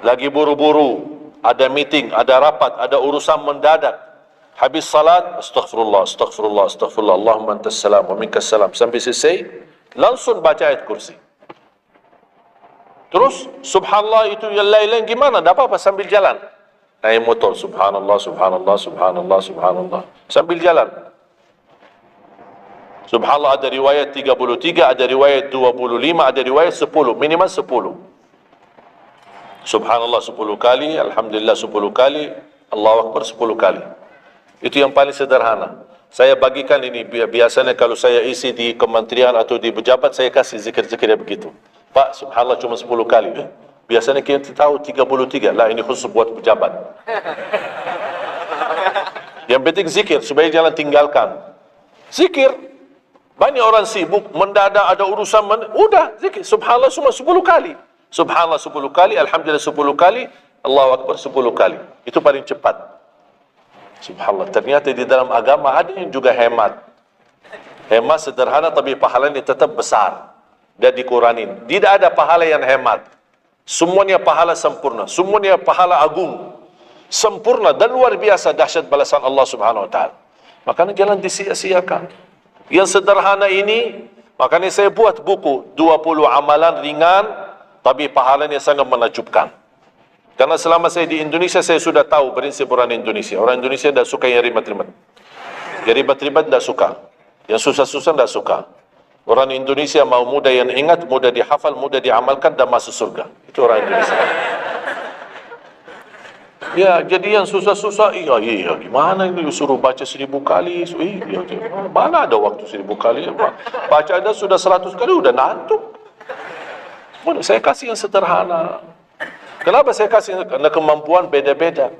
lagi buru-buru, ada meeting, ada rapat, ada urusan mendadak, habis salat, astaghfirullah, astaghfirullah, astaghfirullah, Allahumma antas salam wa minkas salam, sampai selesai, langsung baca ayat kursi. Terus, subhanallah itu yang lain-lain gimana? Tak apa-apa, sambil jalan. Naik motor, subhanallah, subhanallah, subhanallah, subhanallah, sambil jalan. Subhanallah ada riwayat 33, ada riwayat 25, ada riwayat 10, minimal 10. Subhanallah 10 kali, Alhamdulillah 10 kali, Allahu Akbar 10 kali. Itu yang paling sederhana. Saya bagikan ini, biasanya kalau saya isi di kementerian atau di pejabat, saya kasih zikir-zikir begitu. Pak, subhanallah cuma 10 kali. Biasanya kita tahu 33. Lah, ini khusus buat pejabat. Yang penting zikir, supaya jangan tinggalkan. Zikir. Banyak orang sibuk, mendadak ada urusan, udah zikir. Subhanallah cuma 10 kali. Subhanallah 10 kali, Alhamdulillah 10 kali, Allahu Akbar 10 kali. Itu paling cepat. Subhanallah. Ternyata di dalam agama ada yang juga hemat. Hemat sederhana tapi pahalanya tetap besar. Dan dikurangin. Tidak ada pahala yang hemat. Semuanya pahala sempurna. Semuanya pahala agung. Sempurna dan luar biasa dahsyat balasan Allah Subhanahu Wa Taala. Makanya jangan disia-siakan. Yang sederhana ini, makanya saya buat buku 20 amalan ringan tapi pahalanya sangat menakjubkan. Karena selama saya di Indonesia, saya sudah tahu prinsip orang Indonesia. Orang Indonesia tidak suka yang ribet-ribet. Yang ribet-ribet tidak suka. Yang susah-susah tidak suka. Orang Indonesia mau mudah yang ingat, mudah dihafal, mudah diamalkan dan masuk surga. Itu orang Indonesia. Ya, jadi yang susah-susah, iya, gimana ini suruh baca 1000 kali? Iya, mana ada waktu 1000 kali? Baca ada sudah 100 kali, udah ngantuk. Saya kasih yang sederhana. Kenapa saya kasih? Karena kemampuan beda-beda.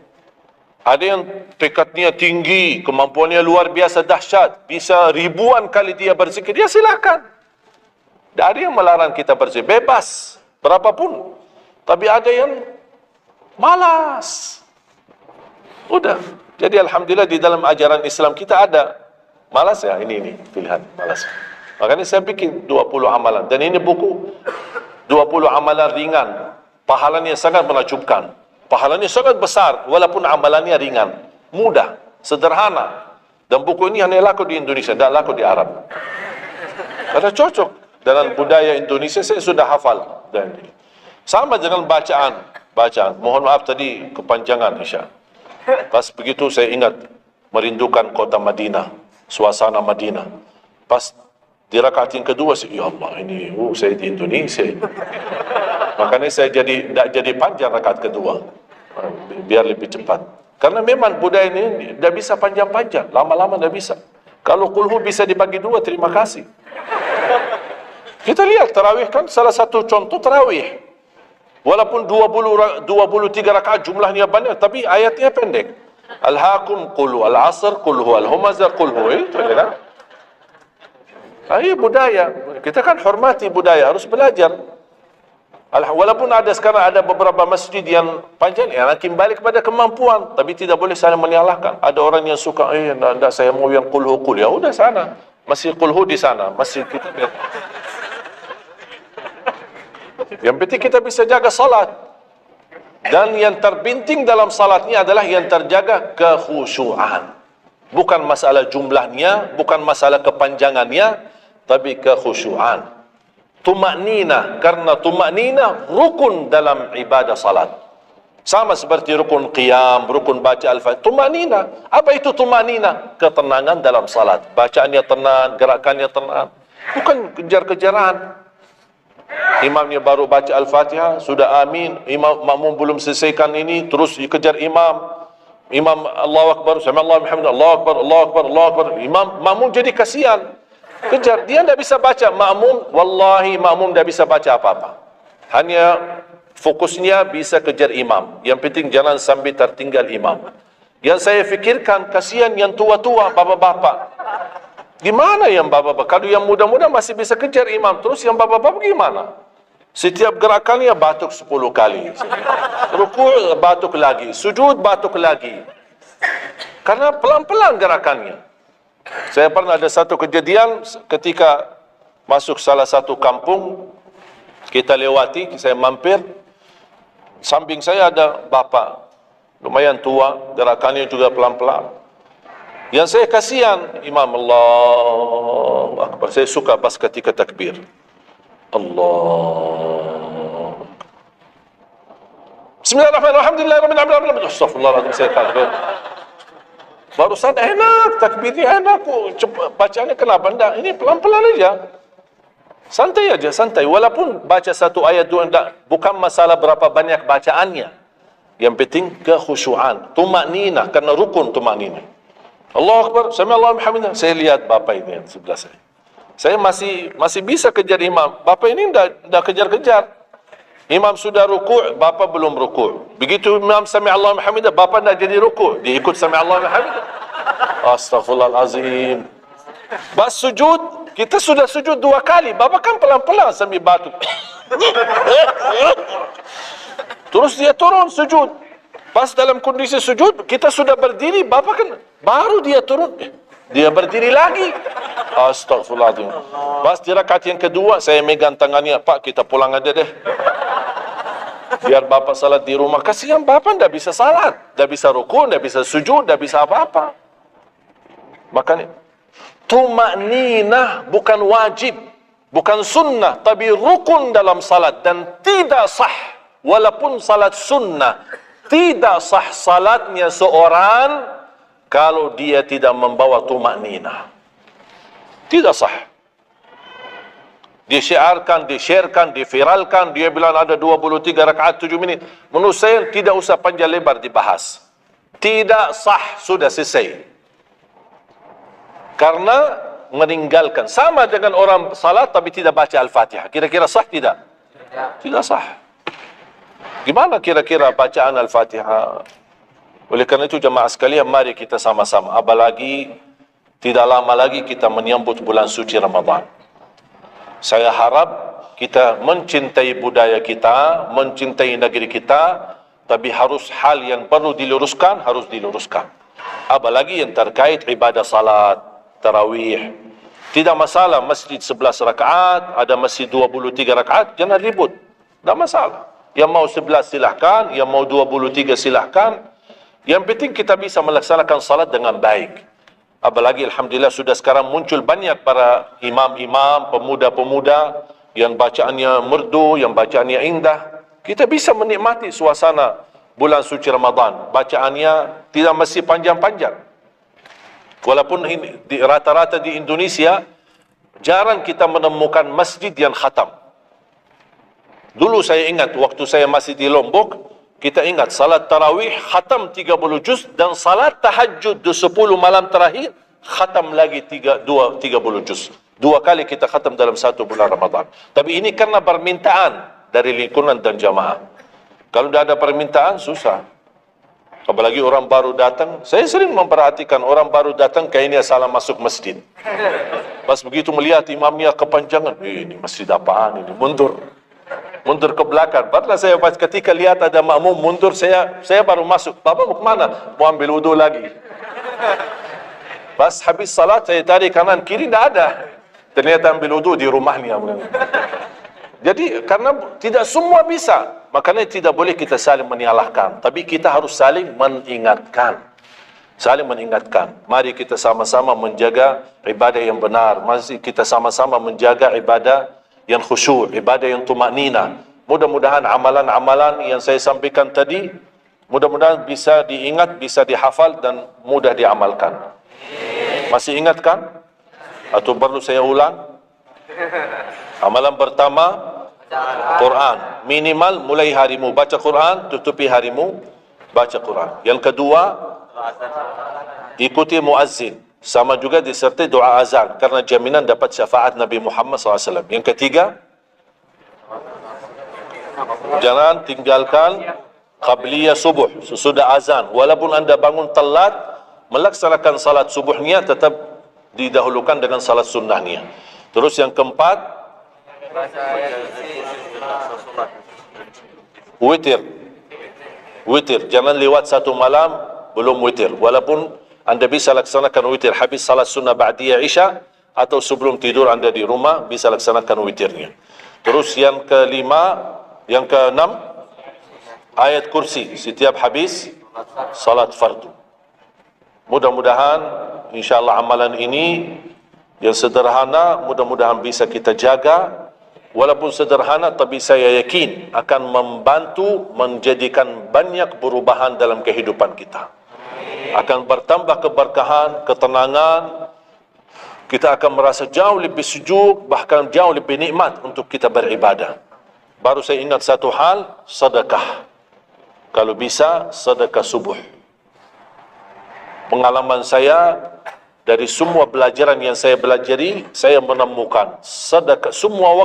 Ada yang tekadnya tinggi, kemampuannya luar biasa dahsyat, bisa ribuan kali dia berzikir, ya silakan. Tidak ada yang melarang kita berzikir, bebas, berapapun. Tapi ada yang malas. Udah. Jadi alhamdulillah di dalam ajaran Islam kita ada. Malas ya, ini pilihan, malas. Makanya saya bikin 20 amalan. Dan ini buku 20 amalan ringan. Pahalanya sangat menakjubkan. Pahalanya sangat besar, walaupun amalannya ringan. Mudah, sederhana. Dan buku ini hanya laku di Indonesia, tidak laku di Arab. Karena cocok dengan budaya Indonesia, saya sudah hafal. Dan sama dengan bacaan. Mohon maaf tadi kepanjangan Isya. Pas begitu saya ingat merindukan kota Madinah, suasana Madinah. Pas di rakaat yang kedua, ya Allah, ini saya di Indonesia. Makanya saya tidak jadi panjang rakaat kedua, biar lebih cepat. Karena memang budaya ini tidak bisa panjang-panjang, lama-lama tidak bisa. Kalau kulhu bisa dibagi 2, terima kasih. Kita lihat tarawih kan salah satu contoh tarawih. Walaupun 23 rakaat jumlahnya banyak, tapi ayatnya pendek. Al-Hakum qulhu, Al-Asr qulhu, Al-Humazah qulhu. Itu kan? Ini budaya. Kita kan hormati budaya, harus belajar. Walaupun ada sekarang ada beberapa masjid yang panjang, ya kembali kepada kemampuan, tapi tidak boleh saling menyalahkan. Ada orang yang suka, enggak, saya mau yang qulhu qul. Ya udah sana. Masih qulhu di sana, masih kita yang penting kita bisa jaga salat. Dan yang terbinting dalam salatnya adalah yang terjaga kekhusyuan. Bukan masalah jumlahnya, bukan masalah kepanjangannya, tapi kekhusyuan. Tumaknina, karena tumaknina rukun dalam ibadah salat. Sama seperti rukun qiyam, rukun baca al-fatihah. Tumaknina. Apa itu tumaknina? Ketenangan dalam salat. Bacaannya tenang, gerakannya tenang. Bukan kejar-kejaran. Imamnya baru baca Al-Fatihah, sudah amin. Imam makmum belum selesaikan ini, terus dikejar imam. Imam Allahu Akbar, sami Allahu hamid, Allahu Akbar, Allahu Akbar, Allahu Akbar. Makmum jadi kasihan. Kejar, dia tidak bisa baca. Wallahi makmum tidak bisa baca apa-apa. Hanya fokusnya bisa kejar imam. Yang penting jangan sampai tertinggal imam. Yang saya fikirkan, kasihan yang tua-tua, bapak-bapak. Gimana yang bapak-bapak? Kalau yang muda-muda masih bisa kejar imam, terus yang bapak-bapak gimana? Setiap gerakannya batuk 10 kali. Rukuk batuk lagi, sujud batuk lagi. Karena pelan-pelan gerakannya. Saya pernah ada satu kejadian ketika masuk salah satu kampung, kita lewati, saya mampir, samping saya ada bapak, lumayan tua, gerakannya juga pelan-pelan. Yang saya kasihan, Imam Allahu Akbar. Saya suka pas ketika takbir. Allah. Bismillahirrahmanirrahim. Alhamdulillahirrahmanirrahim. Astagfirullahaladzim. Saya takbir. Barusan enak, takbirnya enak. Bacaannya kenapa enggak? Ini pelan-pelan aja. Santai aja, santai. Walaupun baca satu ayat dua enggak, bukan masalah berapa banyak bacaannya. Yang penting kekhusyuan, tumakninah, karena rukun tumakninah. Allahu Akbar, sami Allahu hamdah. Saya lihat bapak ini yang sebelah saya. Saya masih bisa kejar imam. Bapak ini enggak kejar-kejar. Imam sudah rukuk, bapak belum rukuk. Begitu imam sami Allahu hamdah, bapak enggak jadi rukuk, dia ikut sami Allahu hamdah. Astaghfirullahalazim. Bas sujud, kita sudah sujud 2 kali. Bapak kan pelan-pelan sambil batuk. Terus dia turun sujud. Pas dalam kondisi sujud, kita sudah berdiri, bapak kan baru dia turun. Dia berdiri lagi. Astagfirullahaladzim. Pas di rakaat yang kedua, saya megang tangannya, Pak, kita pulang aja deh. Biar bapak salat di rumah. Kasihan bapak tidak bisa salat, tidak bisa rukuk, tidak bisa sujud, tidak bisa apa-apa. Makanya tumakninah bukan wajib, bukan sunnah, tapi rukun dalam salat, dan tidak sah walaupun salat sunnah. Tidak sah salatnya seorang kalau dia tidak membawa tumakninah. Tidak sah. Disyiarkan, disharekan, diviralkan, dia bilang ada 23 rakaat 7 minit. Menurut saya tidak usah panjang lebar dibahas. Tidak sah, sudah selesai. Karena meninggalkan. Sama dengan orang salat tapi tidak baca Al-Fatihah. Kira-kira sah tidak? Tidak sah. Gimana kira-kira bacaan Al-Fatihah? Oleh karena itu jemaah sekalian, mari kita sama-sama. Apalagi tidak lama lagi kita menyambut bulan suci Ramadan. Saya harap kita mencintai budaya kita, mencintai negeri kita, tapi harus hal yang perlu diluruskan, harus diluruskan. Apalagi yang terkait ibadah salat, tarawih. Tidak masalah masjid 11 rakaat, ada masjid 23 rakaat, jangan ribut. Tidak masalah. Yang mau 11 silahkan, yang mau 23 silahkan. Yang penting kita bisa melaksanakan salat dengan baik. Apalagi Alhamdulillah sudah sekarang muncul banyak para imam-imam, pemuda-pemuda yang bacaannya merdu, yang bacaannya indah. Kita bisa menikmati suasana bulan suci Ramadan. Bacaannya tidak mesti panjang-panjang. Walaupun rata-rata di Indonesia, jarang kita menemukan masjid yang khatam. Dulu saya ingat, waktu saya masih di Lombok, kita ingat salat tarawih khatam 30 juz, dan salat tahajud di 10 malam terakhir khatam lagi 30 juz. 2 kali kita khatam dalam 1 bulan Ramadan. Tapi ini karena permintaan dari lingkungan dan jamaah. Kalau tidak ada permintaan, susah. Apalagi orang baru datang. Saya sering memperhatikan orang baru datang kayaknya salah masuk masjid. Pas begitu melihat imamnya kepanjangan, ini masjid apaan ini, mundur ke belakang. Padahal saya ketika lihat ada makmum mundur, saya baru masuk. Bapak mau kemana? Mau ambil wudu lagi. Pas habis salat saya tarik kanan kiri, tidak ada. Ternyata ambil wudu di rumahnya. Jadi karena tidak semua bisa, makanya tidak boleh kita saling menyalahkan, tapi kita harus saling mengingatkan. Saling mengingatkan. Mari kita sama-sama menjaga ibadah yang benar. Mari kita sama-sama menjaga ibadah yang khusyuk, ibadah yang tumakninah. Mudah-mudahan amalan-amalan yang saya sampaikan tadi, mudah-mudahan bisa diingat, bisa dihafal, dan mudah diamalkan. Masih ingat kan? Atau perlu saya ulang? Amalan pertama, Quran. Minimal mulai harimu baca Quran, tutupi harimu baca Quran. Yang kedua, Ikuti muazzin. Sama juga disertai doa azan, karena jaminan dapat syafaat Nabi Muhammad SAW. Yang ketiga, jangan tinggalkan qabliyah subuh sesudah azan. Walaupun anda bangun telat, melaksanakan salat subuhnya tetap didahulukan dengan salat sunnahnya. Terus yang keempat, witir. Witir, jangan lewat satu malam belum witir. Walaupun anda bisa laksanakan witir habis salat sunnah ba'diyah isya, atau sebelum tidur anda di rumah bisa laksanakan witirnya. Terus yang keenam, ayat kursi setiap habis salat fardu. Mudah-mudahan insyaAllah amalan ini yang sederhana, mudah-mudahan bisa kita jaga. Walaupun sederhana, tapi saya yakin akan membantu menjadikan banyak perubahan dalam kehidupan kita. Akan bertambah keberkahan, ketenangan. Kita akan merasa jauh lebih sejuk, bahkan jauh lebih nikmat untuk kita beribadah. Baru saya ingat satu hal, sedekah. Kalau bisa, sedekah subuh. Pengalaman saya, dari semua pelajaran yang saya pelajari, saya menemukan sedekah semua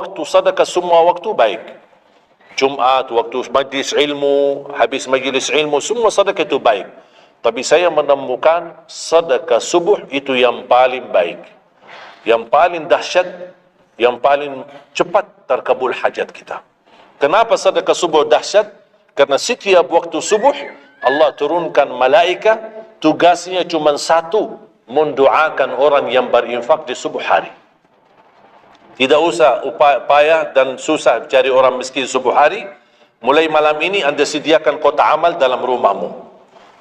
waktu baik. Jumat, waktu majlis ilmu, habis majlis ilmu, semua sedekah itu baik. Tapi saya menemukan sedekah subuh itu yang paling baik, yang paling dahsyat, yang paling cepat terkabul hajat kita. Kenapa sedekah subuh dahsyat? Karena setiap waktu subuh Allah turunkan malaikat, tugasnya cuma satu, mendoakan orang yang berinfak di subuh hari. Tidak usah payah dan susah cari orang miskin subuh hari. Mulai malam ini anda sediakan kota amal dalam rumahmu,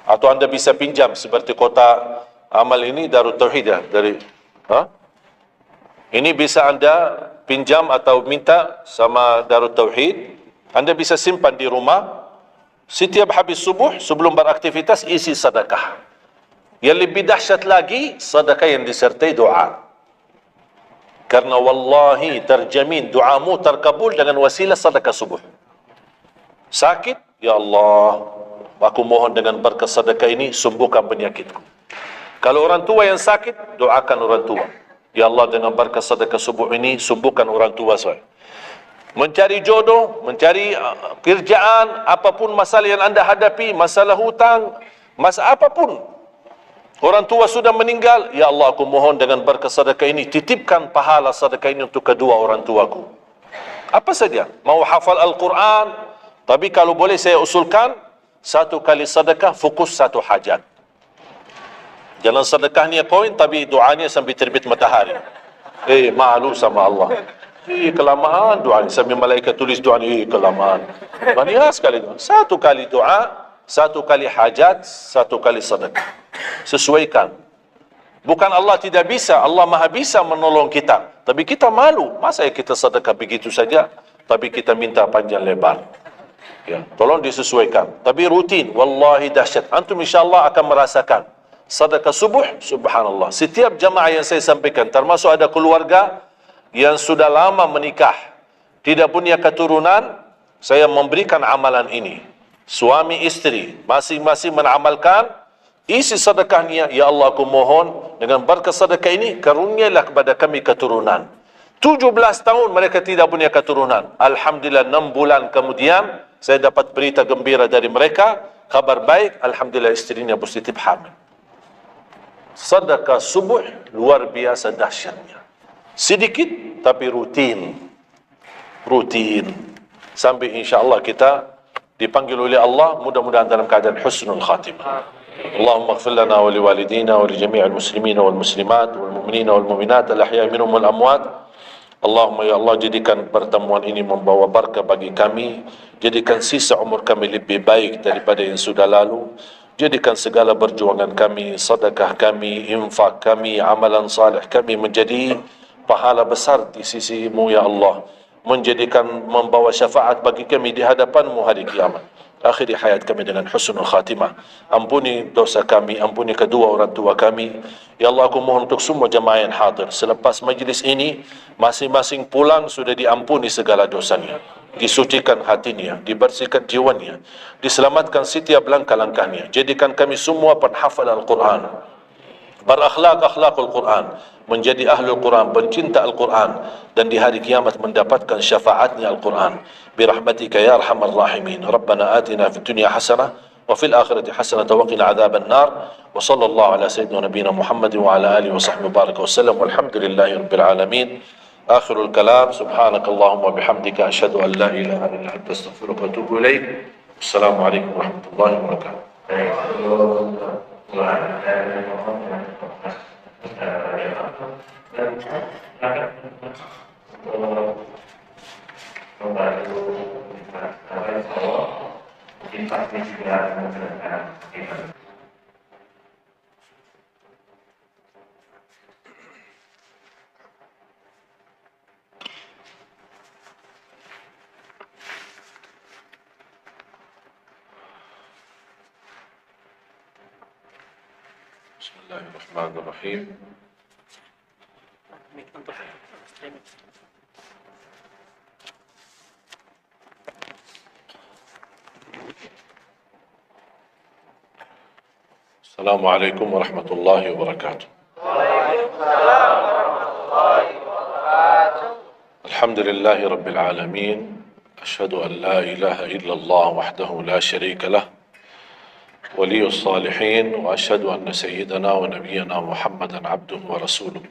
atau anda bisa pinjam seperti kota amal ini Darut Tauhid ya, ini bisa anda pinjam atau minta sama Darut Tauhid. Anda bisa simpan di rumah. Setiap habis subuh sebelum beraktivitas isi sedekah. Yang lebih dahsyat lagi, sedekah yang disertai doa. Karena wallahi terjamin doamu terkabul dengan wasilah sedekah subuh. Sakit, ya Allah, aku mohon dengan berkat sedekah ini sembuhkan penyakitku. Kalau orang tua yang sakit, doakan orang tua. Ya Allah, dengan berkat sedekah subuh ini sembuhkan orang tua saya. Mencari jodoh, mencari kerjaan, apapun masalah yang anda hadapi, masalah hutang, masalah apapun. Orang tua sudah meninggal, ya Allah, aku mohon dengan berkat sedekah ini, titipkan pahala sedekah ini untuk kedua orang tuaku. Apa saja, mau hafal Al-Quran, tapi kalau boleh saya usulkan, satu kali sedekah, fokus satu hajat. Jangan sedekahnya koin, tapi doanya sampai terbit matahari. Malu sama Allah. Kelamaan doa ni, sambil malaikat tulis doa ni, kelamaan. Banyak sekali doa. Satu kali doa, satu kali hajat, satu kali sedekah. Sesuaikan. Bukan Allah tidak bisa, Allah maha bisa menolong kita. Tapi kita malu, masa kita sedekah begitu saja, tapi kita minta panjang lebar. Ya, tolong disesuaikan. Tapi rutin, wallahi dahsyat. Antum insyaAllah akan merasakan. Sedekah subuh, subhanallah. Setiap jamaah yang saya sampaikan, termasuk ada keluarga yang sudah lama menikah, tidak punya keturunan, saya memberikan amalan ini. Suami istri masing-masing mengamalkan, isi sedekahnya, ya Allah, aku mohon dengan berkat sedekah ini karunialah kepada kami keturunan. 17 tahun mereka tidak punya keturunan. Alhamdulillah 6 bulan kemudian saya dapat berita gembira dari mereka, kabar baik, alhamdulillah istrinya positif hamil. Sedekah subuh luar biasa dahsyatnya. Sedikit tapi rutin. Sampai insyaAllah kita dipanggil oleh Allah, mudah-mudahan dalam keadaan husnul khatimah. Allahumma ighfir lana wa liwalidina wa li jami'il muslimina wal muslimat wal mu'minina wal mu'minat al ahya'i minhum wal amwat. Allahumma ya Allah, jadikan pertemuan ini membawa barakah bagi kami, jadikan sisa umur kami lebih baik daripada yang sudah lalu. Jadikan segala perjuangan kami, sedekah kami, infak kami, amalan salih kami menjadi pahala besar di sisi-Mu ya Allah. Menjadikan membawa syafaat bagi kami di hadapan-Mu hari kiamat. Akhiri hayat kami dengan husnul khatimah. Ampuni dosa kami, ampuni kedua orang tua kami. Ya Allah, aku mohon untuk semua jemaah yang hadir, selepas majlis ini, masing-masing pulang sudah diampuni segala dosanya. disucikan hatinya, dibersihkan jiwanya, diselamatkan setiap langkah-langkahnya. Jadikan kami semua penghafal Al-Quran, berakhlak akhlakul Quran, menjadi ahlul Quran, pencinta Al-Quran, dan di hari kiamat mendapatkan syafaatnya Al-Quran. Birahmatika ya arhamar rahimin. Rabbana atina fid dunya hasanah wa fil akhirati hasanah wa qina adzaban nar. Wa sallallahu ala sayyidina nabiyina Muhammad wa ala alihi wa sahbihi baraka wa sallam. Walhamdulillahi rabbil alamin. آخر الكلام سبحانك اللهم وبحمدك أشهد أن لا إله إلا أنت أستغفرك وأتوب إليك. السلام عليكم ورحمة الله وبركاته. بسم الله الرحمن الرحيم. السلام عليكم ورحمة الله وبركاته. الحمد لله رب العالمين. أشهد أن لا إله إلا الله وحده لا شريك له ولي الصالحين، وأشهد أن سيدنا ونبينا محمدا عبده ورسوله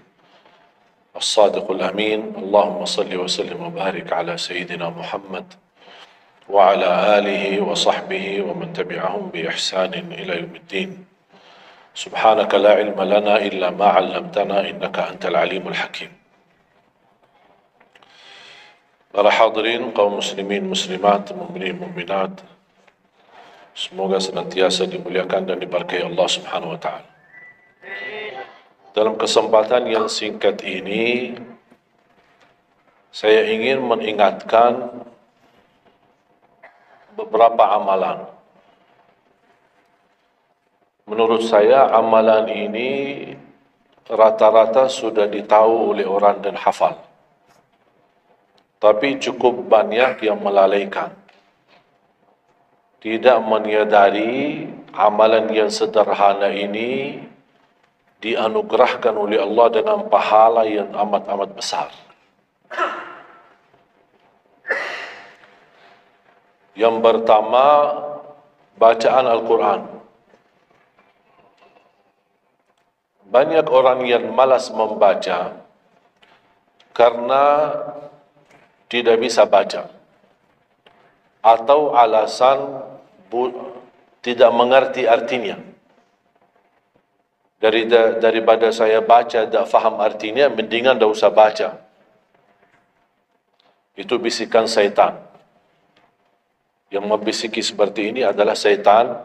الصادق الأمين. اللهم صل وسلم وبارك على سيدنا محمد وعلى آله وصحبه ومن تبعهم بإحسان إلى يوم الدين. سبحانك لا علم لنا إلا ما علمتنا إنك أنت العليم الحكيم. Para hadirin kaum muslimin muslimat, mukminin mukminat, semoga senantiasa dimuliakan dan diberkahi Allah Subhanahu wa taala. Dalam kesempatan yang singkat ini, saya ingin mengingatkan beberapa amalan. Menurut saya amalan ini rata-rata sudah ditahu oleh orang dan hafal. Tapi cukup banyak yang melalaikan, tidak menyadari amalan yang sederhana ini dianugerahkan oleh Allah dengan pahala yang amat-amat besar. Yang pertama, bacaan Al-Quran. Banyak orang yang malas membaca karena tidak bisa baca, atau alasan tidak mengerti artinya. Daripada saya baca tak faham artinya, mendingan tak usah baca. Itu bisikan syaitan. Yang membisiki seperti ini adalah syaitan.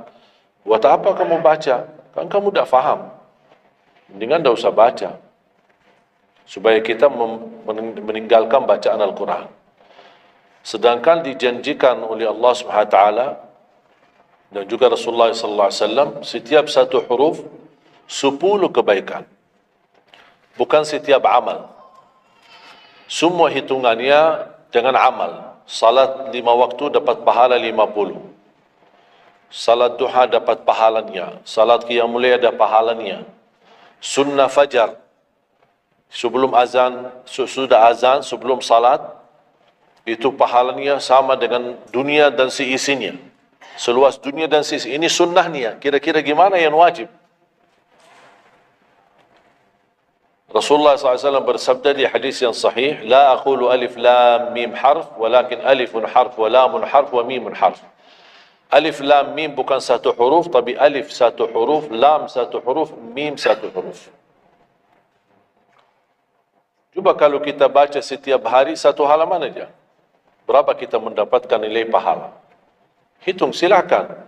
Buat apa kamu baca? Kan kamu tak faham. Mendingan tak usah baca. Supaya kita meninggalkan bacaan Al-Quran. Sedangkan dijanjikan oleh Allah SWT dan juga Rasulullah SAW, setiap satu huruf 10 kebaikan. Bukan setiap amal. Semua hitungannya dengan amal. Salat 5 waktu dapat pahala 50. Salat duha dapat pahalanya. Salat qiyamul lail ada pahalanya. Sunnah fajar sebelum azan, sudah azan, sebelum salat, itu pahalanya sama dengan dunia dan seisinya. Seluas dunia dan seisinya. Ini sunnahnya. Kira-kira gimana yang wajib? Rasulullah SAW bersabda di hadis yang sahih, La aqulu alif lam mim harf, walakin alifun harf, wa lamun harf, wa mimun harf. Alif lam mim bukan satu huruf, tapi alif satu huruf, lam satu huruf, mim satu huruf. Cuba kalau kita baca setiap hari satu halaman aja, berapa kita mendapatkan nilai pahala? Hitung silakan,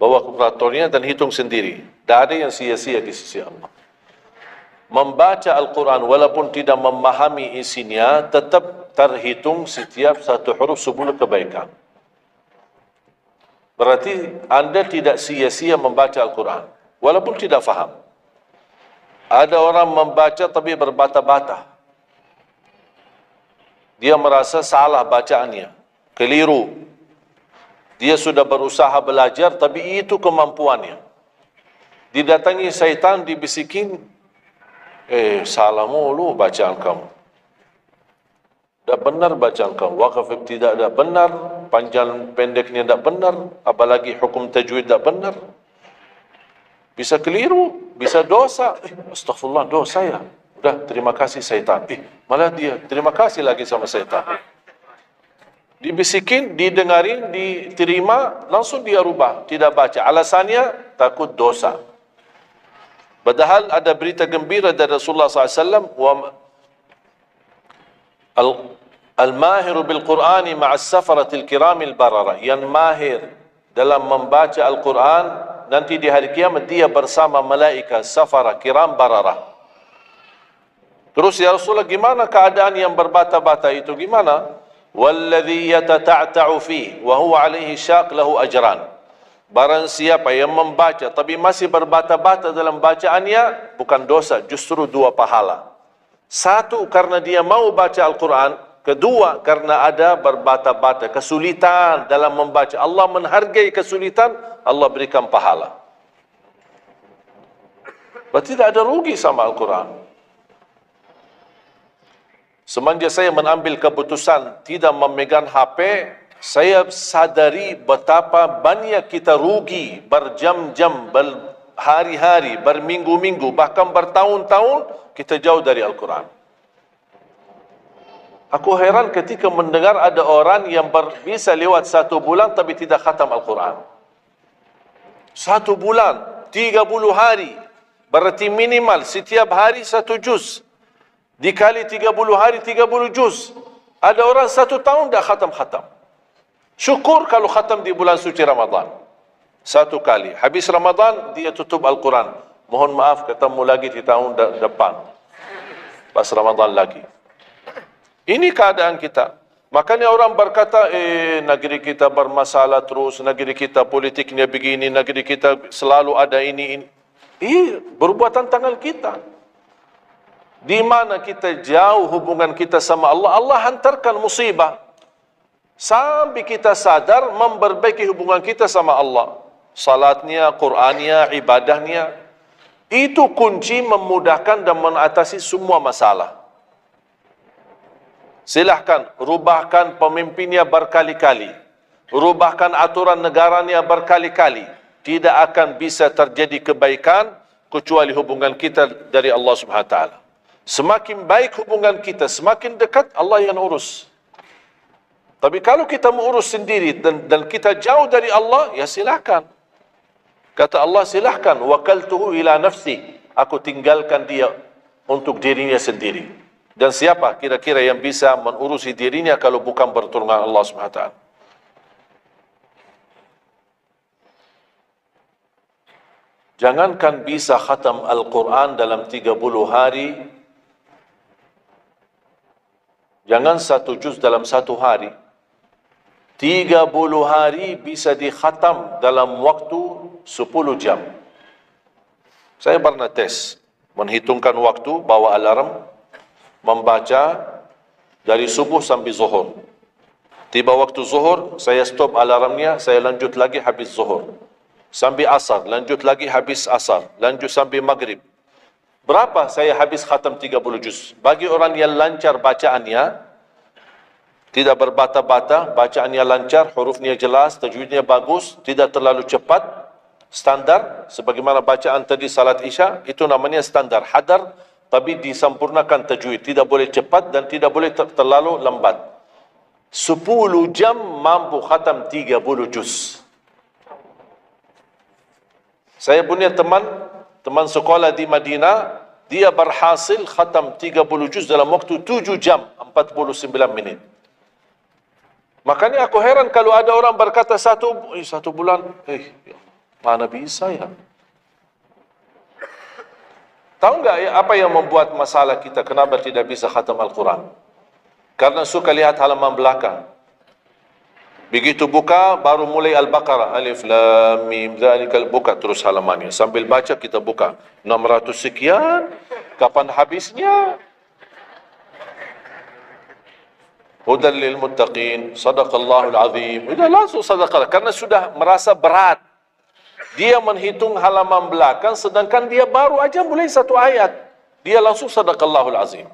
bawa kalkulatornya dan hitung sendiri. Tak ada yang sia-sia di sisi Allah. Membaca Al-Quran walaupun tidak memahami isinya, tetap terhitung setiap satu huruf 10 kebaikan. Berarti anda tidak sia-sia membaca Al-Quran walaupun tidak faham. Ada orang membaca tapi berbata-bata. Dia merasa salah bacaannya keliru. Dia sudah berusaha belajar, tapi itu kemampuannya. Didatangi syaitan, dibisikin, salah mulu bacaan kamu. Tak benar bacaan kamu. Waqaf ibtida tak benar, panjang pendeknya tak benar, apalagi hukum tajwid tak benar. Bisa keliru, bisa dosa. Astaghfirullah, dosa ya. Udah, terima kasih syaitan. Malah dia terima kasih lagi sama syaitan. Dibisikin, didengarin, diterima, langsung dia rubah, tidak baca. Alasannya takut dosa. Padahal ada berita gembira dari Rasulullah SAW, al-mahiru bil-Qur'ani ma'as safaratil kiramil barara. Yang mahir dalam membaca Al-Quran, nanti di hari kiamat dia bersama malaikat safara kiram barara. Terus ya Rasulullah, gimana keadaan yang berbata-bata itu? Gimana? Walladhi yatata'ta'u fi wa huwa alaihi syaq lahu ajran. Barang siapa yang membaca tapi masih berbata-bata dalam bacaannya, bukan dosa, justru 2 pahala. 1, karena dia mau baca Al-Quran. Kedua, karena ada berbata-bata, kesulitan dalam membaca. Allah menghargai kesulitan, Allah berikan pahala. Berarti tidak ada rugi sama Al-Quran. Semenjak saya mengambil keputusan tidak memegang HP, saya sadari betapa banyak kita rugi berjam-jam, berhari-hari, berminggu-minggu, bahkan bertahun-tahun kita jauh dari Al-Quran. Aku heran ketika mendengar ada orang yang bisa lewat 1 bulan tapi tidak khatam Al-Quran. 1 bulan, 30 hari, berarti minimal setiap hari 1 juz. Dikali 30 hari, 30 juz. Ada orang 1 tahun dah khatam-khatam. Syukur kalau khatam di bulan suci Ramadan. 1 kali. Habis Ramadan, dia tutup Al-Quran. Mohon maaf, ketemu lagi di tahun depan. Pas Ramadan lagi. Ini keadaan kita. Makanya orang berkata, negeri kita bermasalah terus, negeri kita politiknya begini, negeri kita selalu ada ini. Perbuatan tangan kita. Di mana kita jauh hubungan kita sama Allah, Allah hantarkan musibah. Sampai kita sadar memperbaiki hubungan kita sama Allah. Salatnya, Qur'annya, ibadahnya. Itu kunci memudahkan dan mengatasi semua masalah. Silahkan, rubahkan pemimpinnya berkali-kali. Rubahkan aturan negaranya berkali-kali. Tidak akan bisa terjadi kebaikan kecuali hubungan kita dari Allah SWT. Semakin baik hubungan kita, semakin dekat Allah yang urus. Tapi kalau kita mengurus sendiri dan kita jauh dari Allah, ya silakan. Kata Allah, silahkan. Wakaltuhu ila nafsi. Aku tinggalkan dia untuk dirinya sendiri. Dan siapa kira-kira yang bisa mengurusi dirinya kalau bukan pertolongan Allah SWT? Jangankan bisa khatam Al-Quran dalam 30 hari, jangan 1 juz dalam 1 hari. 30 hari bisa dikhatam dalam waktu 10 jam. Saya pernah tes, menghitungkan waktu, bawa alarm, membaca dari subuh sampai zuhur. Tiba waktu zuhur, saya stop alarmnya, saya lanjut lagi habis zuhur. Sampai asar, lanjut lagi habis asar, lanjut sampai maghrib. Berapa saya habis khatam 30 juz? Bagi orang yang lancar bacaannya, tidak berbata-bata, bacaannya lancar, hurufnya jelas, tajwidnya bagus, tidak terlalu cepat, standar, sebagaimana bacaan tadi salat Isya, itu namanya standar, hadar, tapi disempurnakan tajwid, tidak boleh cepat dan tidak boleh terlalu lambat. 10 jam mampu khatam 30 juz. Saya punya teman sekolah di Madinah, dia berhasil khatam 30 juz dalam waktu 7 jam 49 menit. Makanya aku heran kalau ada orang berkata 1 bulan, mana bisa ya? Tahu enggak ya apa yang membuat masalah kita kenapa tidak bisa khatam Al-Quran? Karena suka lihat halaman belakang. Begitu buka, baru mulai Al-Baqarah. Alif, Lam, Mim, Zalikal, buka terus halamannya. Sambil baca kita buka. 600 sekian, kapan habisnya? Hudan lil muttaqin, sadaqallahul azim. Sudah langsung sadaqah, karena sudah merasa berat. Dia menghitung halaman belakang, sedangkan dia baru aja mulai satu ayat. Dia langsung sadaqallahul azim.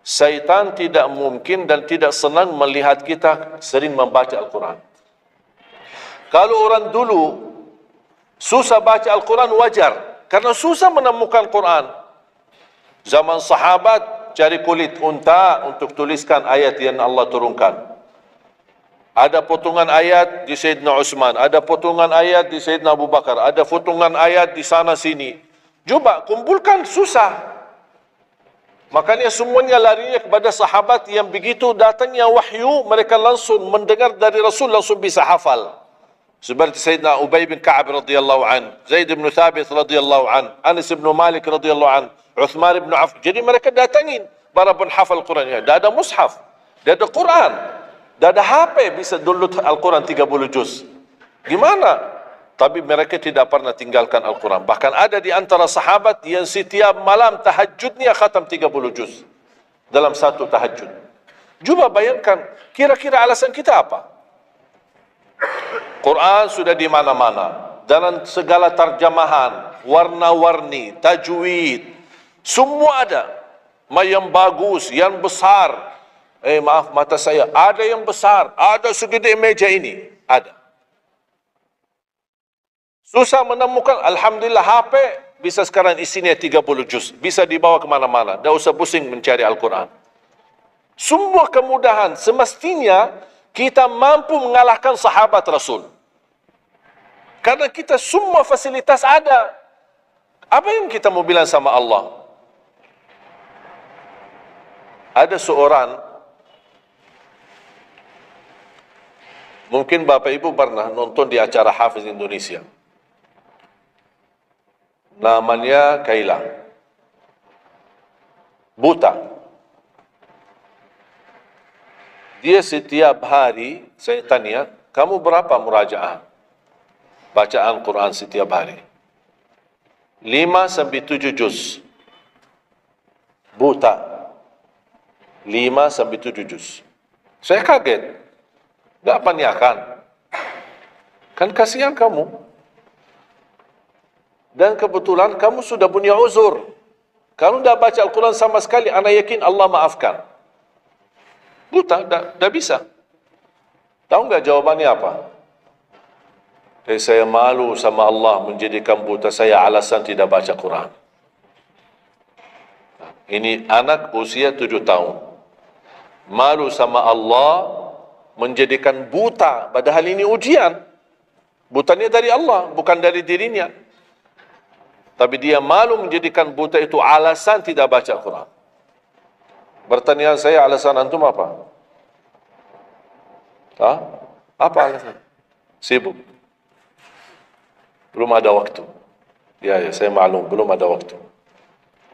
Syaitan tidak mungkin dan tidak senang melihat kita sering membaca Al-Quran. Kalau orang dulu susah baca Al-Quran, wajar, karena susah menemukan Quran. Zaman sahabat cari kulit unta untuk tuliskan ayat yang Allah turunkan. Ada potongan ayat di Sayyidina Utsman, ada potongan ayat di Sayyidina Abu Bakar, ada potongan ayat di sana sini. Coba kumpulkan, susah. Makanya semuanya larinya kepada sahabat yang begitu datangnya wahyu, mereka langsung mendengar dari Rasul, langsung bisa hafal. Seperti Sayyidina Ubay bin Ka'ab radhiyallahu an, Zaid bin Thabit radhiyallahu an, Anas bin Malik radhiyallahu an, Uthman bin Affan. Jadi mereka datangin para penghafal Quran. Dah ada mushaf, dah ada Quran, dah ada HP bisa download Al-Quran 30 juz. Gimana? Tapi mereka tidak pernah tinggalkan Al-Quran. Bahkan ada di antara sahabat yang setiap malam tahajudnya khatam 30 juz dalam satu tahajud. Cuba bayangkan, kira-kira alasan kita apa? Quran sudah di mana-mana, dalam segala terjemahan, warna-warni, tajwid, semua ada. Yang bagus, yang besar. Maaf, mata saya. Ada yang besar, ada segede meja ini. Ada. Susah menemukan. Alhamdulillah HP bisa sekarang isinya 30 juz. Bisa dibawa kemana-mana. Tak usah pusing mencari Al-Quran. Semua kemudahan. Semestinya kita mampu mengalahkan sahabat Rasul. Karena kita semua fasilitas ada. Apa yang kita mau bilang sama Allah? Ada seorang, mungkin Bapak Ibu pernah nonton di acara Hafiz Indonesia. Namanya Kaila. Buta. Dia setiap hari, saya tanya, kamu berapa murajaah bacaan Quran setiap hari? 5 sampai 7 juz. Buta. 5 sampai 7 juz. Saya kaget. Tak panyakan. Kan kasihan kamu. Dan kebetulan kamu sudah punya uzur. Kalau tak baca Al-Quran sama sekali, ana yakin Allah maafkan. Buta, tak bisa. Tahu enggak jawabannya apa? Saya malu sama Allah menjadikan buta saya alasan tidak baca Quran. Ini anak usia 7 tahun. Malu sama Allah menjadikan buta, padahal ini ujian. Butanya dari Allah, bukan dari dirinya. Tapi dia malu menjadikan buta itu alasan tidak baca Quran. Bertanya saya, alasan antum apa? Apa alasan? Sibuk. Belum ada waktu. Ya, saya maklum, belum ada waktu.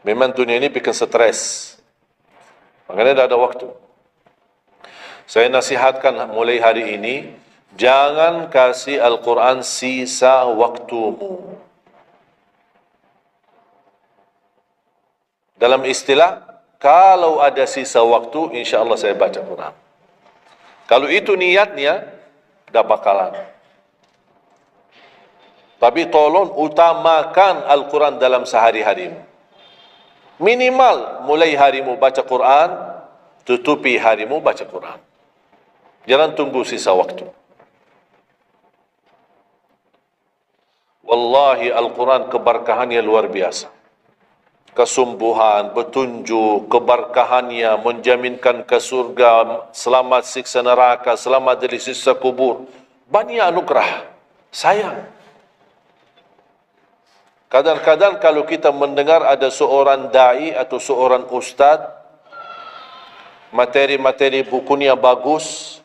Memang dunia ini bikin stres. Makanya tidak ada waktu. Saya nasihatkan mulai hari ini, jangan kasih Al-Quran sisa waktumu. Dalam istilah, kalau ada sisa waktu, insya Allah saya baca Quran. Kalau itu niatnya, tidak bakalan. Tapi tolong utamakan Al-Quran dalam sehari-harimu. Minimal mulai harimu baca Quran, tutupi harimu baca Quran. Jangan tunggu sisa waktu. Wallahi Al-Quran keberkahannya luar biasa. Kesumbuhan, petunjuk, keberkahannya menjaminkan ke surga, selamat siksa neraka, selamat dari siksa kubur. Banyak anugerah. Sayang. Kadang-kadang kalau kita mendengar ada seorang da'i atau seorang ustaz, materi-materi bukunya bagus,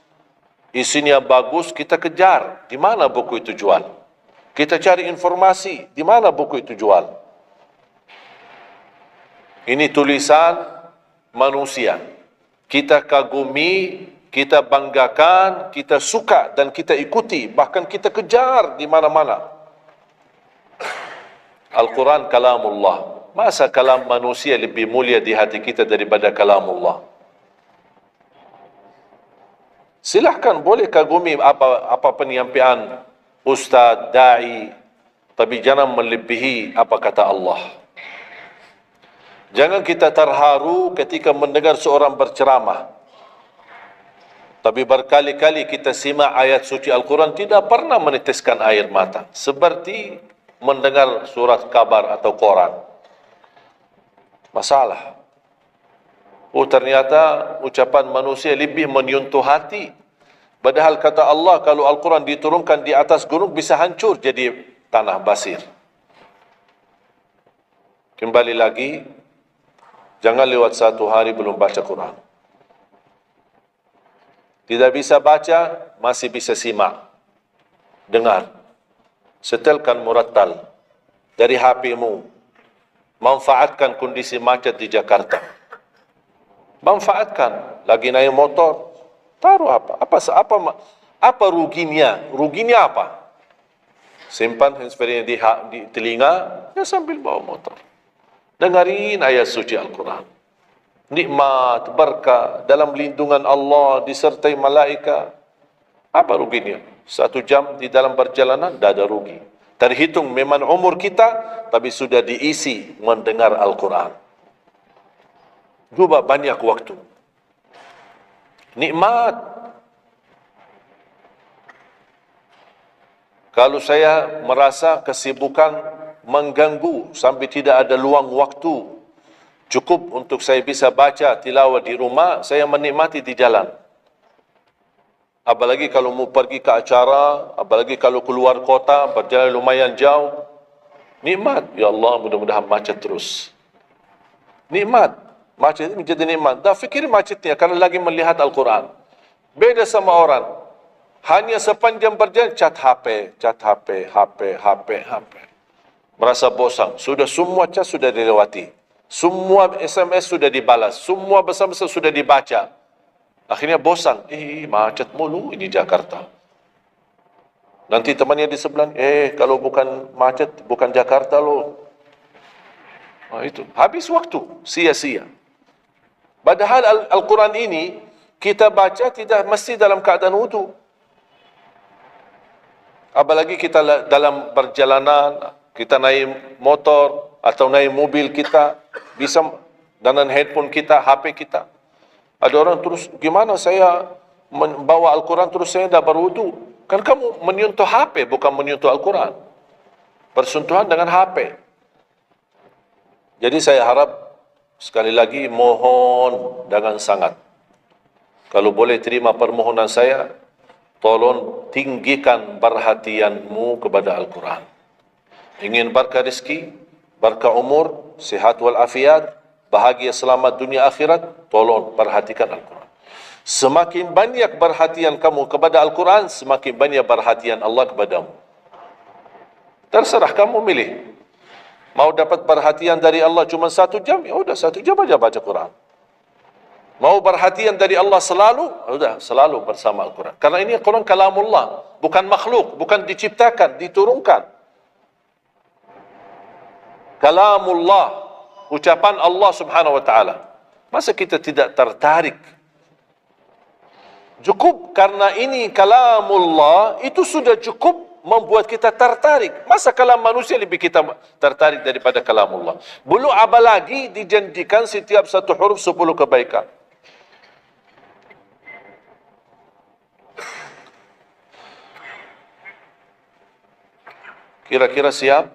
isinya bagus, kita kejar. Di mana buku itu jual? Kita cari informasi, di mana buku itu jual? Ini tulisan manusia. Kita kagumi, kita banggakan, kita suka dan kita ikuti. Bahkan kita kejar di mana-mana. Al-Quran kalamullah. Masa kalam manusia lebih mulia di hati kita daripada kalamullah? Silahkan, boleh kagumi apa penyampaian ustaz, da'i, tapi jangan melebihi apa kata Allah. Jangan kita terharu ketika mendengar seorang berceramah, tapi berkali-kali kita simak ayat suci Al-Quran tidak pernah meneteskan air mata, seperti mendengar surat kabar atau koran. Masalah. Oh, ternyata ucapan manusia lebih menyentuh hati. Padahal kata Allah, kalau Al-Quran diturunkan di atas gunung bisa hancur jadi tanah basir. Kembali lagi, jangan lewat satu hari belum baca Quran. Tidak bisa baca, masih bisa simak, dengar. Setelkan murattal dari HP-mu. Manfaatkan kondisi macet di Jakarta. Manfaatkan. Lagi naik motor, taruh apa ruginya? Ruginya apa? Simpan handsfree di telinga, ya sambil bawa motor. Dengarin ayat suci Al-Quran. Nikmat, berkah, dalam lindungan Allah, disertai malaikat. Apa ruginya? 1 jam di dalam perjalanan, tidak ada rugi. Terhitung memang umur kita, tapi sudah diisi mendengar Al-Quran. Juga banyak waktu. Nikmat. Kalau saya merasa kesibukan mengganggu sampai tidak ada luang waktu cukup untuk saya bisa baca tilawah di rumah, saya menikmati di jalan. Apalagi kalau mau pergi ke acara, apalagi kalau keluar kota, berjalan lumayan jauh. Nikmat. Ya Allah, mudah-mudahan macet terus. Nikmat. Macet itu menjadi nikmat. Dah fikir macetnya karena lagi melihat Al-Quran. Beda sama orang. Hanya sepanjang berjalan, cat HP, HP. Merasa bosan. Sudah semua cat sudah dilewati. Semua SMS sudah dibalas. Semua pesan-pesan sudah dibaca. Akhirnya bosan. Macet mulu ini Jakarta. Nanti temannya di sebelah, kalau bukan macet, bukan Jakarta loh. Itu. Habis waktu. Sia-sia. Padahal Al-Quran ini, kita baca tidak mesti dalam keadaan wudu. Apalagi kita dalam perjalanan, kita naik motor atau naik mobil kita, bisa dengan handphone kita, HP kita. Ada orang terus, gimana saya membawa Al-Quran terus saya tidak berwudu? Kan kamu menyentuh HP, bukan menyentuh Al-Quran. Bersentuhan dengan HP. Jadi saya harap, sekali lagi mohon dengan sangat. Kalau boleh terima permohonan saya, tolong tinggikan perhatianmu kepada Al-Quran. Ingin berkah rezeki, berkah umur, sihat wal afiat, bahagia selamat dunia akhirat, tolong perhatikan Al-Quran. Semakin banyak perhatian kamu kepada Al-Quran, semakin banyak perhatian Allah kepadamu. Terserah kamu milih. Mau dapat perhatian dari Allah cuma 1 jam, ya udah 1 jam aja baca Quran. Mau perhatian dari Allah selalu, sudah selalu bersama Al-Quran. Karena ini Al-Quran kalamullah, bukan makhluk, bukan diciptakan, diturunkan. Kalamullah, ucapan Allah subhanahu wa ta'ala. Masa kita tidak tertarik? Cukup karena ini kalamullah, itu sudah cukup membuat kita tertarik. Masa kalam manusia lebih kita tertarik daripada kalamullah? Belum apalagi dijanjikan setiap satu huruf 10 kebaikan. Kira-kira siap?